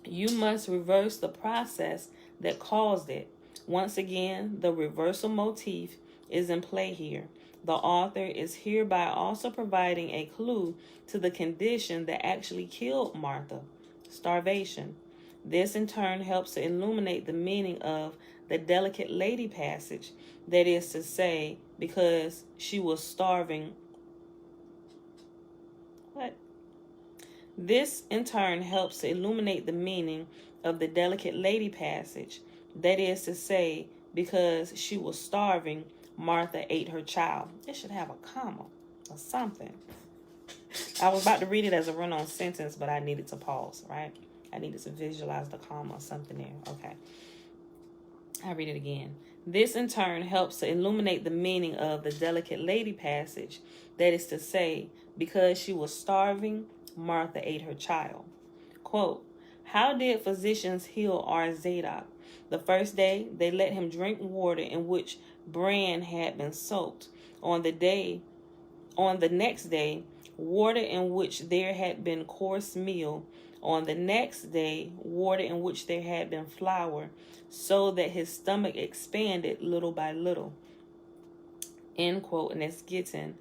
you must reverse the process that caused it. Once again, the reversal motif is in play here. The author is hereby also providing a clue to the condition that actually killed Martha, starvation. This in turn helps to illuminate the meaning of the delicate lady passage, that is to say, because she was starving. What? This in turn helps to illuminate the meaning of the delicate lady passage, that is to say, because she was starving, Martha ate her child. It should have a comma or something. I was about to read it as a run-on sentence, but I needed to pause, right? I needed to visualize the comma or something there. Okay. I read it again. This in turn helps to illuminate the meaning of the delicate lady passage. That is to say, because she was starving, Martha ate her child. Quote, how did physicians heal our Zadok? The first day, they let him drink water in which bran had been soaked. On the next day, water in which there had been coarse meal. On the next day, water in which there had been flour, so that his stomach expanded little by little. End quote. And that's Gittin,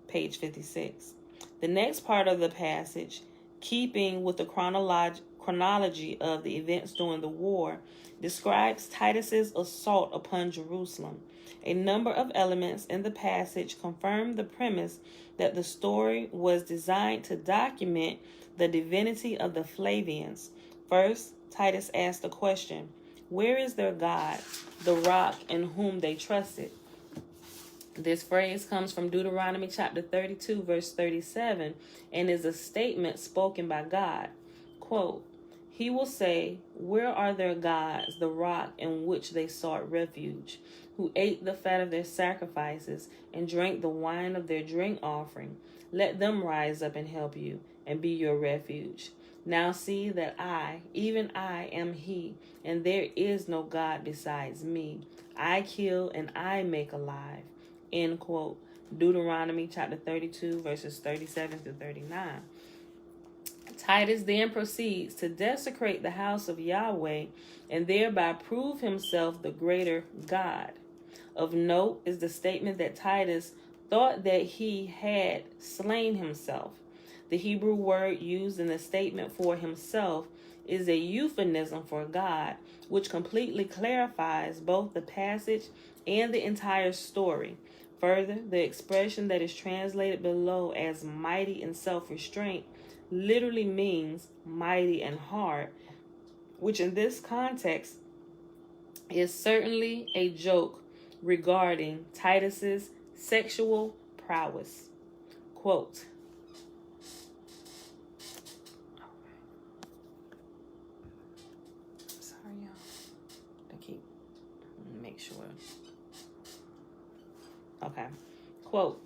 page 56. The next part of the passage, keeping with the chronology of the events during the war, describes Titus's assault upon Jerusalem. A number of elements in the passage confirm the premise that the story was designed to document the divinity of the Flavians. First, Titus asked the question, where is their God, the rock in whom they trusted? This phrase comes from Deuteronomy Chapter 32, verse 37, and is a statement spoken by God. Quote, he will say, where are their gods, the rock in which they sought refuge, who ate the fat of their sacrifices and drank the wine of their drink offering? Let them rise up and help you and be your refuge. Now see that I, even I, am he, and there is no God besides me. I kill and I make alive. End quote. Deuteronomy chapter 32, verses 37 through 39. Titus then proceeds to desecrate the house of Yahweh and thereby prove himself the greater God. Of note is the statement that Titus thought that he had slain himself. The Hebrew word used in the statement for himself is a euphemism for God, which completely clarifies both the passage and the entire story. Further, the expression that is translated below as mighty in self-restraint literally means mighty and hard, which in this context is certainly a joke regarding Titus's sexual prowess. Quote, sorry y'all, to keep make sure. Okay. Quote,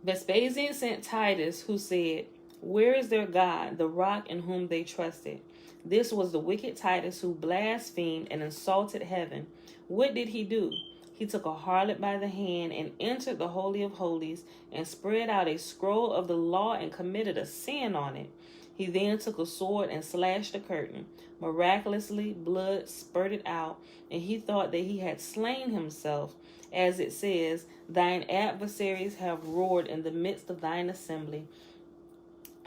Vespasian sent Titus, who said, where is their God, the rock in whom they trusted? This was the wicked Titus who blasphemed and insulted heaven. What did he do? He took a harlot by the hand and entered the Holy of Holies and spread out a scroll of the law and committed a sin on it. He then took a sword and slashed the curtain. Miraculously, blood spurted out, and he thought that he had slain himself. As it says, thine adversaries have roared in the midst of thine assembly.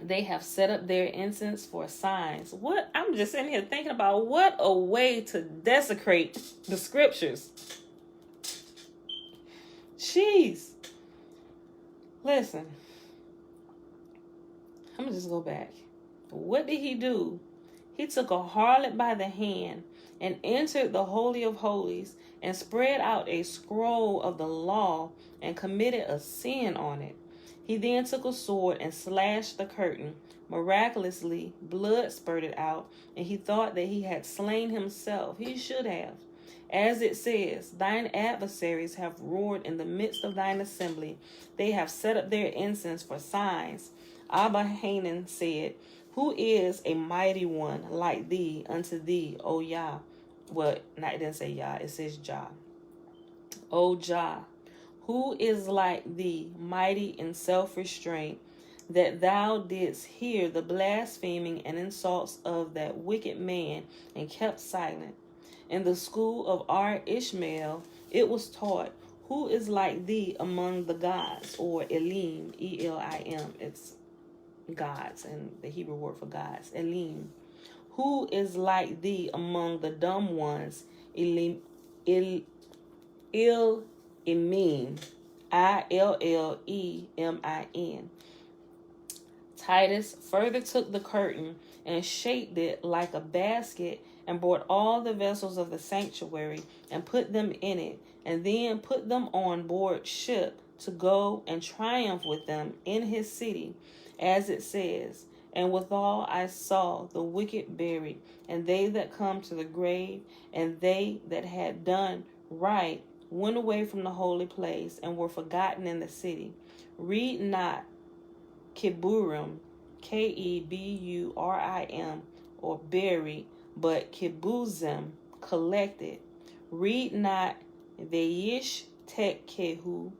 They have set up their incense for signs. What? I'm just sitting here thinking about what a way to desecrate the scriptures. Jeez. Listen. I'm going to just go back. What did he do? He took a harlot by the hand and entered the Holy of Holies and spread out a scroll of the law and committed a sin on it. He then took a sword and slashed the curtain. Miraculously, blood spurted out, and he thought that he had slain himself. He should have. As it says, thine adversaries have roared in the midst of thine assembly. They have set up their incense for signs. Abba Hanan said, who is a mighty one like thee unto thee, O Yah? Well, it didn't say Yah, it says Jah. O Jah, who is like thee, mighty in self-restraint, that thou didst hear the blaspheming and insults of that wicked man and kept silent? In the school of our Ishmael, it was taught, who is like thee among the gods, or Elim, E-L-I-M, it's gods, and the Hebrew word for gods, Elim. Who is like thee among the dumb ones, Ilim, Il-Imin, I-L-L-E-M-I-N. Titus further took the curtain and shaped it like a basket and brought all the vessels of the sanctuary and put them in it, and then put them on board ship to go and triumph with them in his city. As it says, And withal I saw the wicked buried, and they that come to the grave, and they that had done right went away from the holy place, and were forgotten in the city. Read not Kiburim, Keburim, or buried, but Kibuzim, collected. Read not Veish Tekkehu,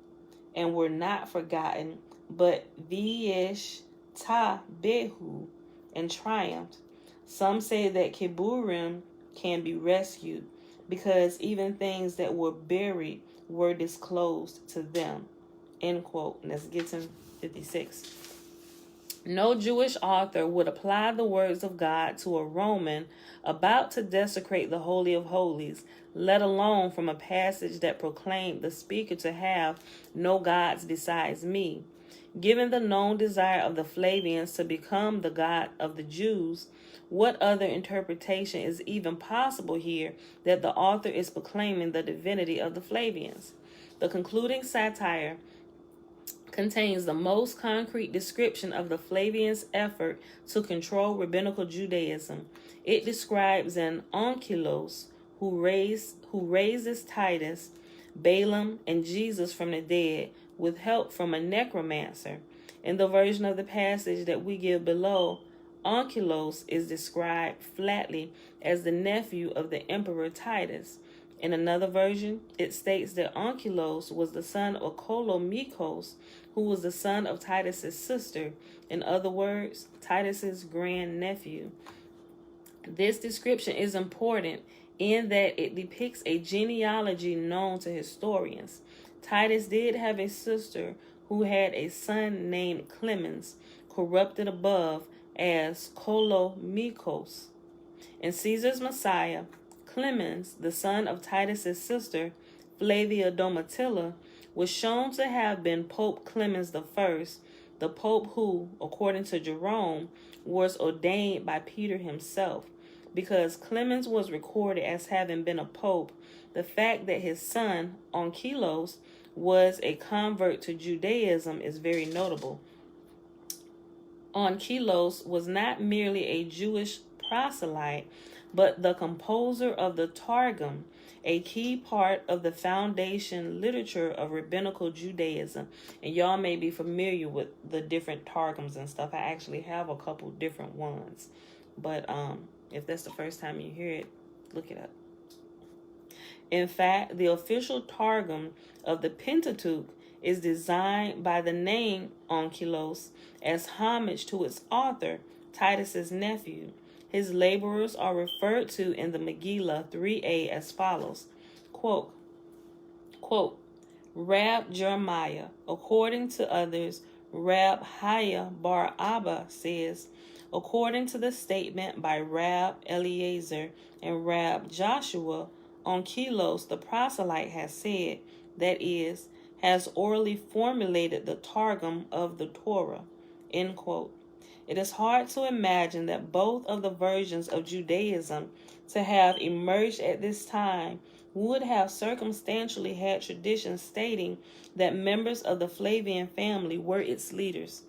and were not forgotten, but Veish Ta-behu, and triumphed. Some say that Kiburim can be rescued, because even things that were buried were disclosed to them. End quote. And that's Gittin 56. No Jewish author would apply the words of God to a Roman about to desecrate the Holy of Holies, let alone from a passage that proclaimed the speaker to have no gods besides me. Given the known desire of the Flavians to become the God of the Jews, what other interpretation is even possible here that the author is proclaiming the divinity of the Flavians? The concluding satire contains the most concrete description of the Flavians' effort to control rabbinical Judaism. It describes an Onkelos who raises Titus, Balaam, and Jesus from the dead with help from a necromancer. In the version of the passage that we give below, Onkelos is described flatly as the nephew of the emperor Titus. In another version, it states that Onkelos was the son of Kolomikos, who was the son of Titus's sister. In other words, Titus's grandnephew. This description is important in that it depicts a genealogy known to historians. Titus did have a sister who had a son named Clemens, corrupted above as Kolomikos. In Caesar's Messiah, Clemens, the son of Titus's sister, Flavia Domitilla, was shown to have been Pope Clemens I, the pope who, according to Jerome, was ordained by Peter himself. Because Clemens was recorded as having been a pope, the fact that his son, Onkelos, was a convert to Judaism is very notable. Onkelos was not merely a Jewish proselyte, but the composer of the Targum, a key part of the foundation literature of rabbinical Judaism. And y'all may be familiar with the different Targums and stuff. I actually have a couple different ones. But if that's the first time you hear it, look it up. In fact, the official Targum of the Pentateuch is designed by the name Onkelos as homage to its author, Titus's nephew. His laborers are referred to in the Megillah 3a as follows. Quote, Rab Jeremiah, according to others, Rab Haya bar Abba says, according to the statement by Rab Eliezer and Rab Joshua, Onkelos the proselyte has said, that is, has orally formulated the Targum of the Torah. End quote. It is hard to imagine that both of the versions of Judaism to have emerged at this time would have circumstantially had traditions stating that members of the Flavian family were its leaders.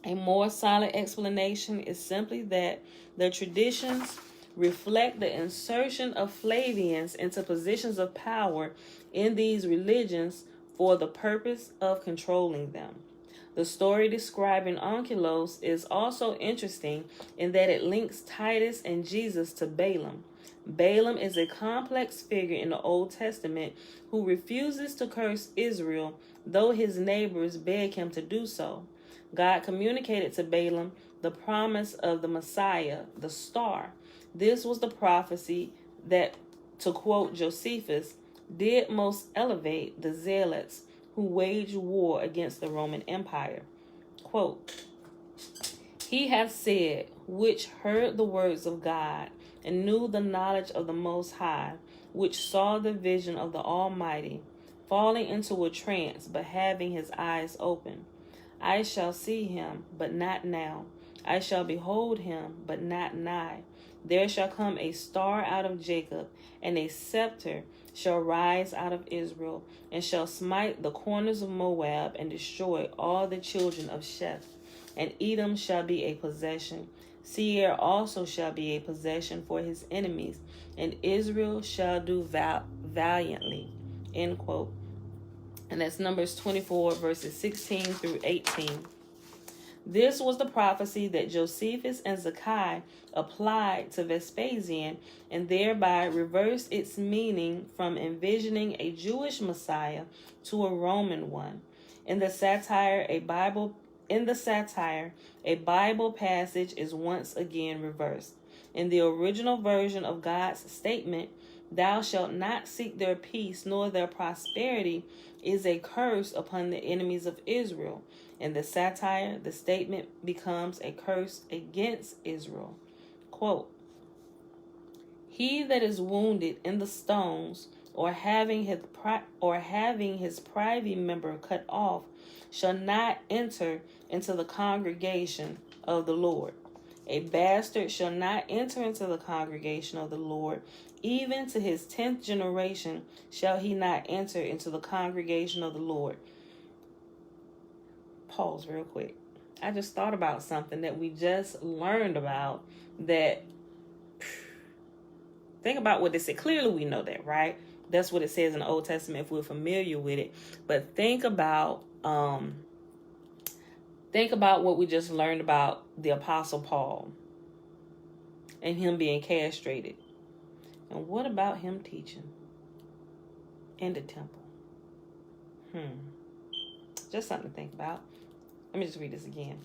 A more solid explanation is simply that the traditions reflect the insertion of Flavians into positions of power in these religions for the purpose of controlling them. The story describing Onkelos is also interesting in that it links Titus and Jesus to Balaam. Balaam is a complex figure in the Old Testament who refuses to curse Israel, though his neighbors beg him to do so. God communicated to Balaam the promise of the Messiah, the star. This was the prophecy that, to quote Josephus, did most elevate the zealots who waged war against the Roman Empire. Quote, He hath said, which heard the words of God, and knew the knowledge of the Most High, which saw the vision of the Almighty, falling into a trance, but having his eyes open. I shall see him, but not now. I shall behold him, but not nigh. There shall come a star out of Jacob, and a scepter shall rise out of Israel, and shall smite the corners of Moab, and destroy all the children of Sheth. and Edom shall be a possession. Seir also shall be a possession for his enemies, and Israel shall do valiantly. End quote. And that's Numbers 24, verses 16 through 18. This was the prophecy that Josephus and Zakai applied to Vespasian and thereby reversed its meaning from envisioning a Jewish Messiah to a Roman one. In the satire, a Bible passage is once again reversed. In the original version of God's statement, "Thou shalt not seek their peace nor their prosperity," is a curse upon the enemies of Israel. In the satire, the statement becomes a curse against Israel. Quote, "He that is wounded in the stones, or having his privy member cut off, shall not enter into the congregation of the Lord. A bastard shall not enter into the congregation of the Lord. Even to his 10th generation shall he not enter into the congregation of the Lord." Pause real quick. I just thought about something that we just learned about that. Think about what it said. Clearly we know that, right? That's what it says in the Old Testament if we're familiar with it. But think about what we just learned about the Apostle Paul and him being castrated. And what about him teaching in the temple? Just something to think about. Let me just read this again.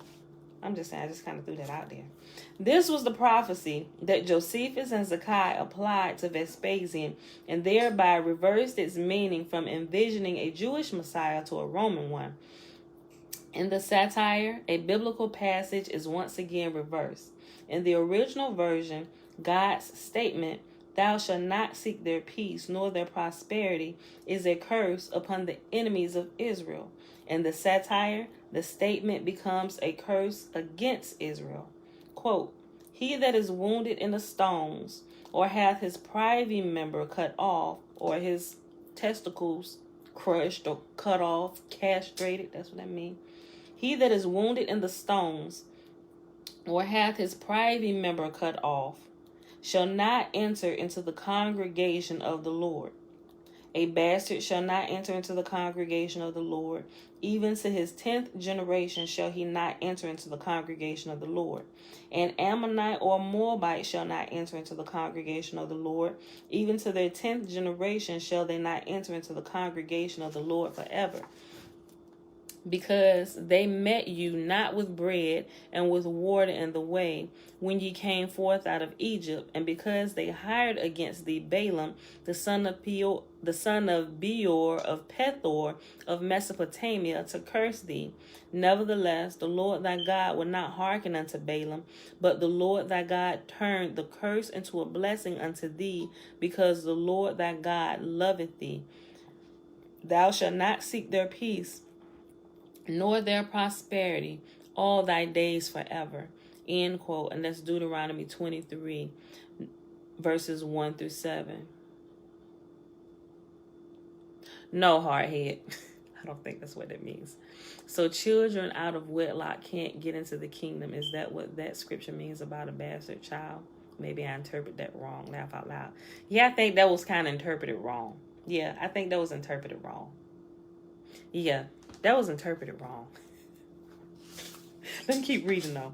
I'm just saying, I just kind of threw that out there. This was the prophecy that Josephus and Zakai applied to Vespasian and thereby reversed its meaning from envisioning a Jewish Messiah to a Roman one. In the satire, a biblical passage is once again reversed. In the original version, God's statement, "Thou shalt not seek their peace nor their prosperity," is a curse upon the enemies of Israel. In the satire, the statement becomes a curse against Israel. Quote, "He that is wounded in the stones, or hath his privy member cut off, or his testicles crushed or cut off, castrated," that's what I mean. "He that is wounded in the stones, or hath his privy member cut off, shall not enter into the congregation of the Lord. A bastard shall not enter into the congregation of the Lord. Even to his 10th generation shall he not enter into the congregation of the Lord. An Ammonite or Moabite shall not enter into the congregation of the Lord. Even to their 10th generation shall they not enter into the congregation of the Lord forever. Because they met you not with bread and with water in the way, when ye came forth out of Egypt, and because they hired against thee Balaam, the son of Beor of Pethor of Mesopotamia, to curse thee. Nevertheless, the Lord thy God would not hearken unto Balaam, but the Lord thy God turned the curse into a blessing unto thee, because the Lord thy God loveth thee. Thou shalt not seek their peace, nor their prosperity all thy days forever." End quote. And that's Deuteronomy 23, verses 1 through 7. No, hardhead. I don't think that's what it means. So children out of wedlock can't get into the kingdom. Is that what that scripture means about a bastard child? Maybe I interpret that wrong. Laugh out loud. Yeah, I think that was kind of interpreted wrong. Yeah, I think that was interpreted wrong. Yeah, that was interpreted wrong. Let me keep reading though.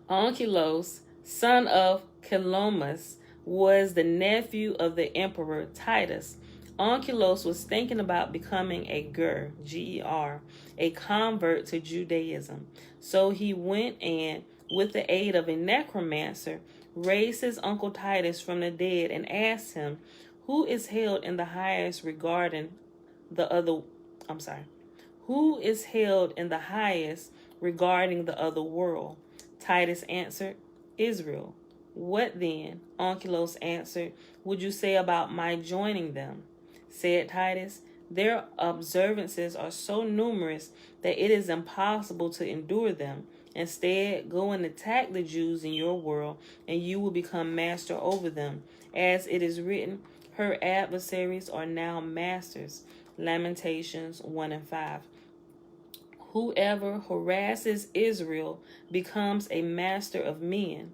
Onkelos, son of Chilomus, was the nephew of the emperor Titus. Onkelos was thinking about becoming a ger, G-E-R, a convert to Judaism. So he went and, with the aid of a necromancer, raised his uncle Titus from the dead and asked him, Who is held in the highest regarding the other world? Titus answered, Israel. What then? Onkelos answered, would you say about my joining them? Said Titus, their observances are so numerous that it is impossible to endure them. Instead, go and attack the Jews in your world, and you will become master over them. As it is written, her adversaries are now masters. Lamentations 1:5. Whoever harasses Israel becomes a master of men.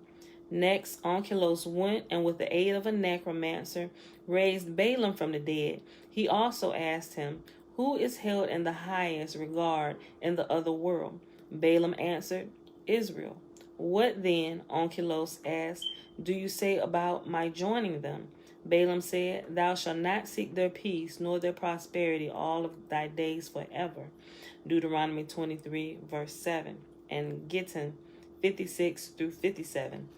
Next, Onkelos went and with the aid of a necromancer raised Balaam from the dead. He also asked him, "Who is held in the highest regard in the other world?" Balaam answered, "Israel." "What then," Onkelos asked, "do you say about my joining them?" Balaam said, "Thou shalt not seek their peace nor their prosperity all of thy days forever." Deuteronomy 23, verse 7, and Gittin 56 through 57.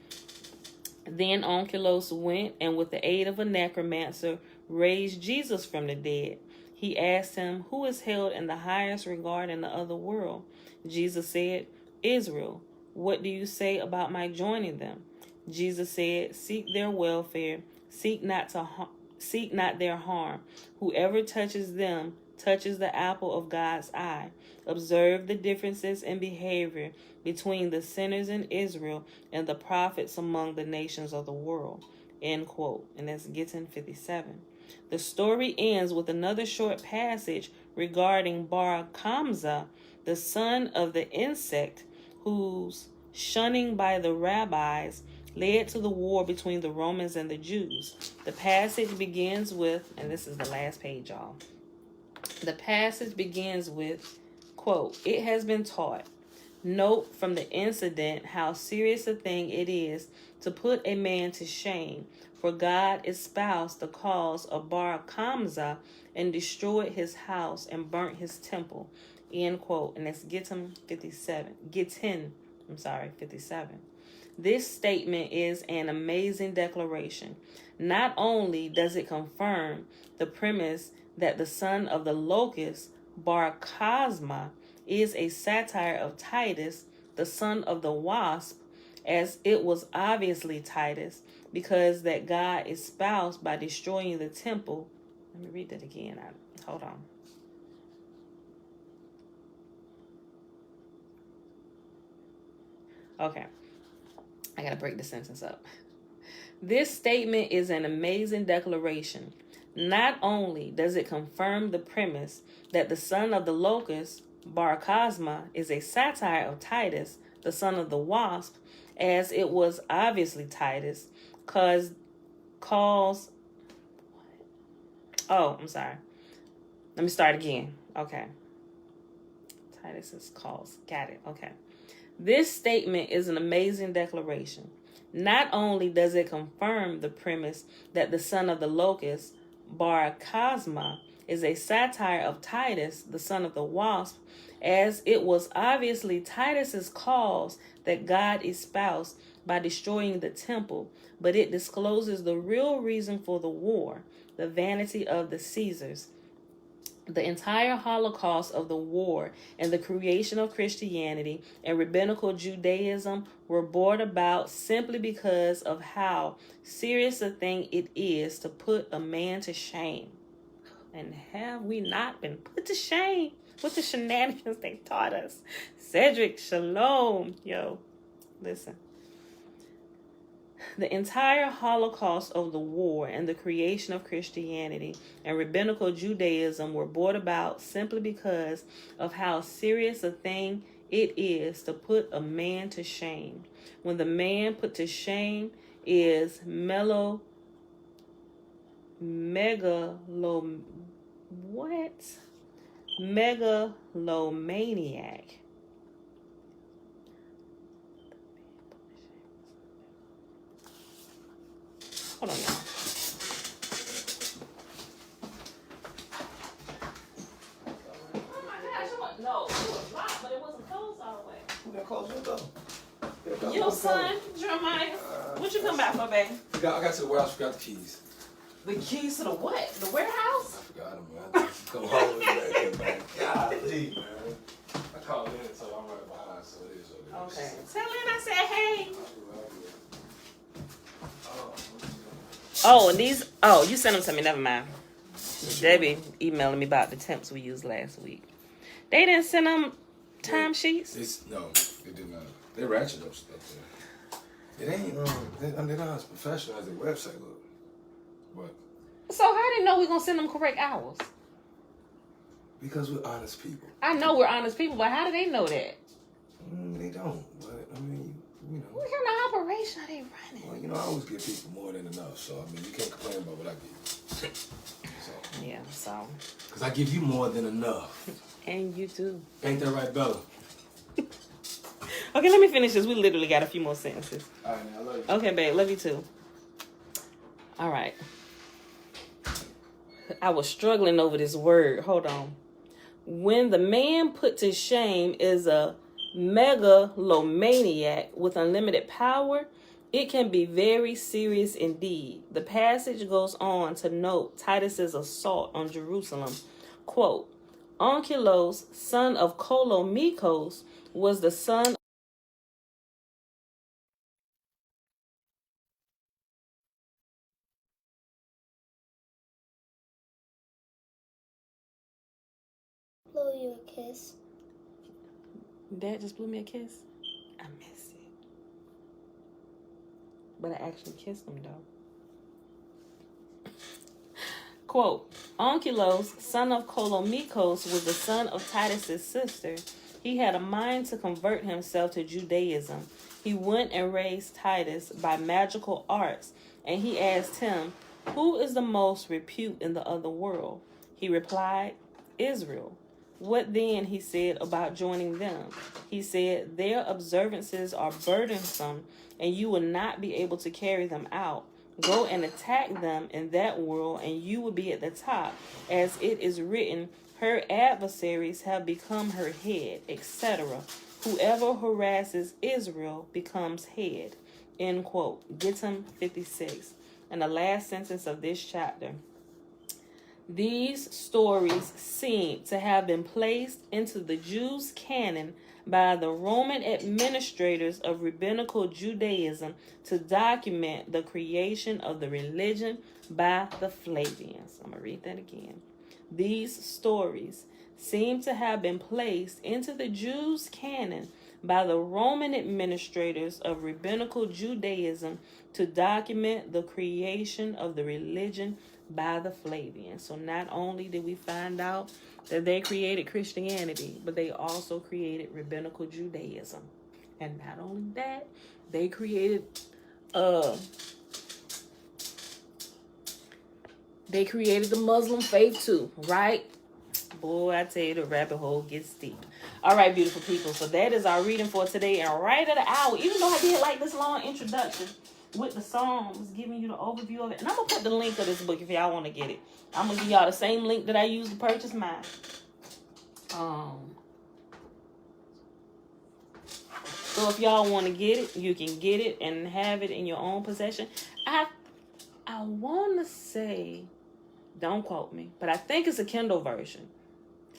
Then Onkelos went and with the aid of a necromancer raised Jesus from the dead. He asked him, "Who is held in the highest regard in the other world?" Jesus said, "Israel." "What do you say about my joining them?" Jesus said, "Seek their welfare, seek not their harm. Whoever touches them touches the apple of God's eye. Observe the differences in behavior between the sinners in Israel and the prophets among the nations of the world." End quote. And that's Gittin 57. The story ends with another short passage regarding Bar Kamza, the son of the insect, whose shunning by the rabbis led to the war between the Romans and the Jews. The passage begins with, and this is the last page, y'all. The passage begins with, quote, "It has been taught. Note from the incident how serious a thing it is to put a man to shame, for God espoused the cause of Bar Kamza and destroyed his house and burnt his temple." End quote. And that's Gittin 57. I'm sorry, 57. This statement is an amazing declaration. Not only does it confirm the premise that the son of the locust, Bar Chazma, is a satire of Titus, the son of the wasp, as it was obviously Titus, because that God espoused by destroying the temple. Let me read that again. Hold on. Okay. I gotta break the sentence up. This statement is an amazing declaration. Not only does it confirm the premise that the son of the locust, Bar Chazma, is a satire of Titus, the son of the wasp, as it was obviously Titus, I'm sorry. Let me start again. Okay. Titus is calls. Got it. Okay. This statement is an amazing declaration. Not only does it confirm the premise that the son of the locust, Bar Chazma, is a satire of Titus, the son of the wasp, as it was obviously Titus's cause that God espoused by destroying the temple, but it discloses the real reason for the war, the vanity of the Caesars. The entire Holocaust of the war and the creation of Christianity and rabbinical Judaism were brought about simply because of how serious a thing it is to put a man to shame. And have we not been put to shame with the shenanigans they taught us? Cedric, shalom. Yo, listen. The entire Holocaust of the war and the creation of Christianity and rabbinical Judaism were brought about simply because of how serious a thing it is to put a man to shame. When the man put to shame is megalomaniac. Hold on, y'all. Oh my gosh, no, it was locked, but it wasn't closed all the way. Who got close your door? Your son, Jeremiah. What you come back for, baby? I got to the warehouse, forgot the keys. The keys to the what? The warehouse? I forgot them, man. Come home with that, man. Golly, man. I called in, so I'm right behind, so it is what it is. Okay. Tell Lynn I said hey. Oh, and these, you sent them to me, never mind. Debbie emailing me about the temps we used last week. They didn't send them timesheets? No, they did not. They ratchet up stuff there. It ain't, they're not as professional as their website look. But. So how did they know we gonna send them correct hours? Because we're honest people. I know we're honest people, but how do they know that? They don't. But, I mean, you know. What kind of operation are they running? Well, you know, I always give people more than enough. So, I mean, you can't complain about what I give you. So. Yeah, so. Because I give you more than enough. And you too. Ain't that right, Bella? Okay, let me finish this. We literally got a few more sentences. All right, man, I love you. Okay, babe. Love you too. All right. I was struggling over this word. Hold on. When the man put to shame is a megalomaniac with unlimited power, it can be very serious indeed. The passage goes on to note Titus's assault on Jerusalem. Quote, Onkelos, son of Kolomikos, was the son Blow you a kiss. Dad just blew me a kiss. I miss it. But I actually kissed him though. Quote, Onkelos, son of Kolomikos, was the son of Titus's sister. He had a mind to convert himself to Judaism. He went and raised Titus by magical arts, and he asked him, who is the most repute in the other world? He replied, Israel. What then, he said, about joining them? He said, their observances are burdensome, and you will not be able to carry them out. Go and attack them in that world, and you will be at the top. As it is written, her adversaries have become her head, etc. Whoever harasses Israel becomes head. End quote. Gittim 56. And the last sentence of this chapter. These stories seem to have been placed into the Jews' canon by the Roman administrators of rabbinical Judaism to document the creation of the religion by the Flavians. I'm going to read that again. These stories seem to have been placed into the Jews' canon by the Roman administrators of rabbinical Judaism to document the creation of the religion by the Flavians. So not only did we find out that they created Christianity, but they also created rabbinical Judaism. And not only that, they created the Muslim faith too, right? Boy, I tell you, the rabbit hole gets deep. All right, beautiful people. So that is our reading for today. And right at an hour, even though I did like this long introduction with the Psalms, giving you the overview of it. And I'm going to put the link of this book if y'all want to get it. I'm going to give y'all the same link that I used to purchase mine. So if y'all want to get it, you can get it and have it in your own possession. I want to say, don't quote me, but I think it's a Kindle version.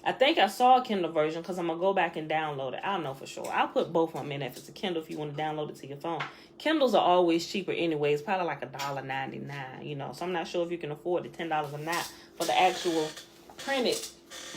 I think I saw a Kindle version because I'm going to go back and download it. I don't know for sure. I'll put both of them in if it's a Kindle if you want to download it to your phone. Kindles are always cheaper anyway. It's probably like $1.99, you know. So I'm not sure if you can afford the $10 or not for the actual printed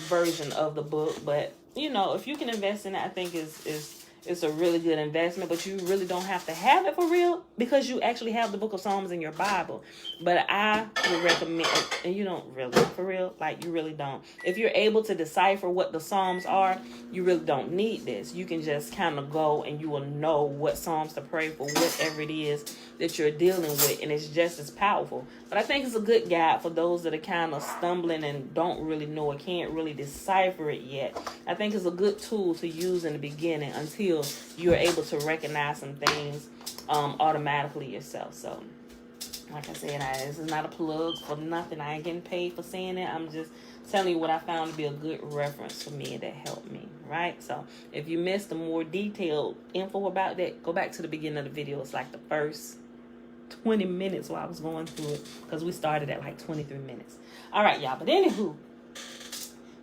version of the book. But, you know, if you can invest in it, I think it's a really good investment, but you really don't have to have it for real because you actually have the book of Psalms in your Bible. But I would recommend, and you don't really, for real, like you really don't. If you're able to decipher what the Psalms are, you really don't need this. You can just kind of go and you will know what Psalms to pray for, whatever it is that you're dealing with, and it's just as powerful. But I think it's a good guide for those that are kind of stumbling and don't really know or can't really decipher it yet. I think it's a good tool to use in the beginning until you're able to recognize some things automatically yourself. So, like I said, this is not a plug for nothing. I ain't getting paid for saying it. I'm just telling you what I found to be a good reference for me that helped me, right? So, if you missed the more detailed info about that, go back to the beginning of the video. It's like the first 20 minutes while I was going through it because we started at like 23 minutes. All right, y'all. But anywho,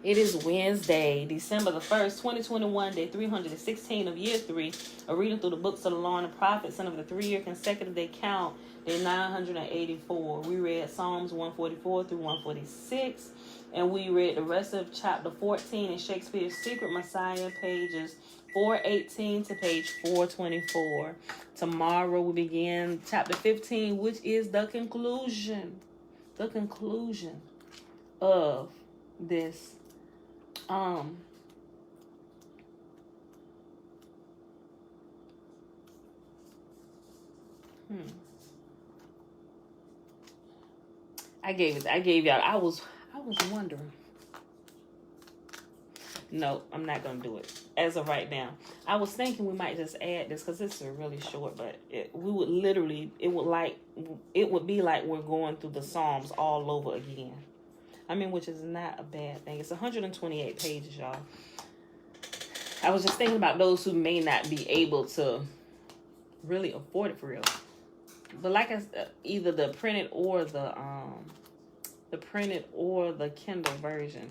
it is Wednesday, December the 1st, 2021, day 316 of year 3. A reading through the books of the law and the prophets, and of the 3-year consecutive day count, day 984. We read Psalms 144 through 146, and we read the rest of chapter 14 in Shakespeare's Secret Messiah, pages 418 to page 424. Tomorrow we begin chapter 15, which is the conclusion of this I gave y'all. I was wondering. No, I'm not gonna do it as of right now. I was thinking we might just add this because this is really short, but it would be like we're going through the Psalms all over again. I mean, which is not a bad thing. It's 128 pages, y'all. I was just thinking about those who may not be able to really afford it for real. But like I said, either the printed or the Kindle version.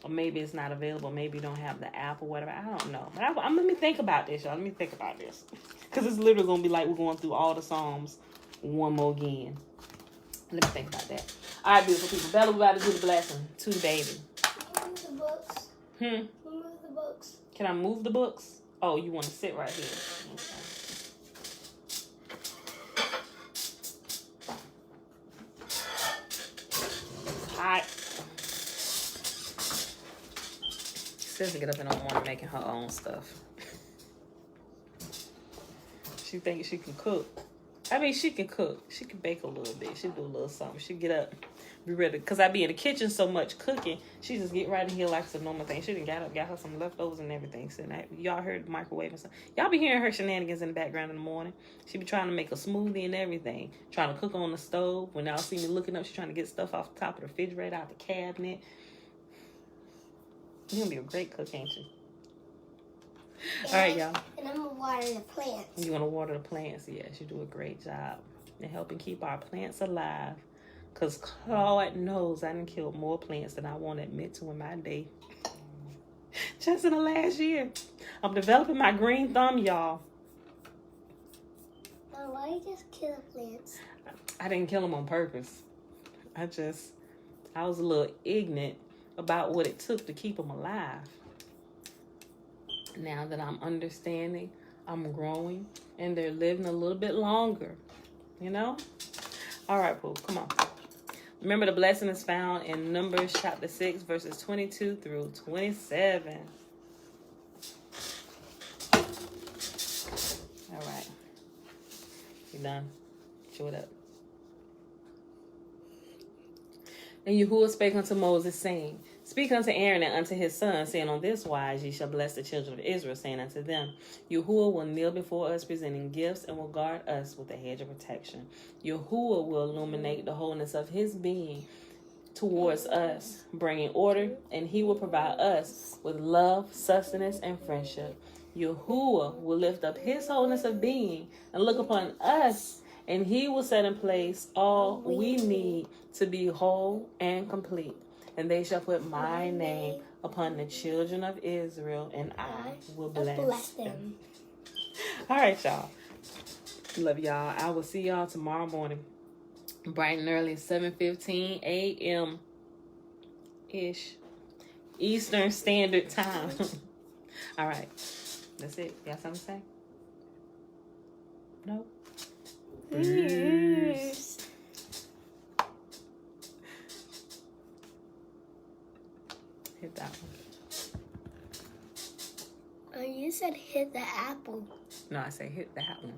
Or maybe it's not available. Maybe you don't have the app or whatever. I don't know. But let me think about this, y'all. Let me think about this. Because it's literally going to be like we're going through all the Psalms one more again. Let me think about that. All right, beautiful people. Bella, we about to do the blessing to the baby. Move the books. Move the books. Can I move the books? Oh, you want to sit right here. Okay. All right. Sis get up in the morning making her own stuff. She thinks she can cook. I mean, she can cook. She can bake a little bit. She do a little something. She get up, be ready. Because I be in the kitchen so much cooking, she just get right in here like it's a normal thing. She done got up, got her some leftovers and everything. So y'all heard the microwave and stuff. Y'all be hearing her shenanigans in the background in the morning. She be trying to make a smoothie and everything. Trying to cook on the stove. When y'all see me looking up, she trying to get stuff off the top of the refrigerator, out the cabinet. You're going to be a great cook, ain't you? All right, y'all. And I'm going to water the plants. You want to water the plants? Yes, you do a great job in helping keep our plants alive. Because God knows I done killed more plants than I want to admit to in my day. Just in the last year. I'm developing my green thumb, y'all. Now, why you just kill the plants? I didn't kill them on purpose. I was a little ignorant about what it took to keep them alive. Now that I'm understanding, I'm growing, and they're living a little bit longer, you know? All right, Pooh, come on. Remember, the blessing is found in Numbers Chapter 6, verses 22 through 27. All right. You done? Chew it up. And Yahuwah spake unto Moses, saying, Speak unto Aaron and unto his sons, saying, On this wise ye shall bless the children of Israel, saying unto them, Yahuwah will kneel before us, presenting gifts, and will guard us with a hedge of protection. Yahuwah will illuminate the wholeness of his being towards us, bringing order, and he will provide us with love, sustenance, and friendship. Yahuwah will lift up his wholeness of being and look upon us, and he will set in place all we need to be whole and complete. And they shall put my name upon the children of Israel, and I will bless them. All right, y'all. Love y'all. I will see y'all tomorrow morning, bright and early, 7:15 a.m. ish, Eastern Standard Time. All right. That's it. You got something to say? No? Peace. Hit that one. Oh, you said hit the apple. No, I say hit that one.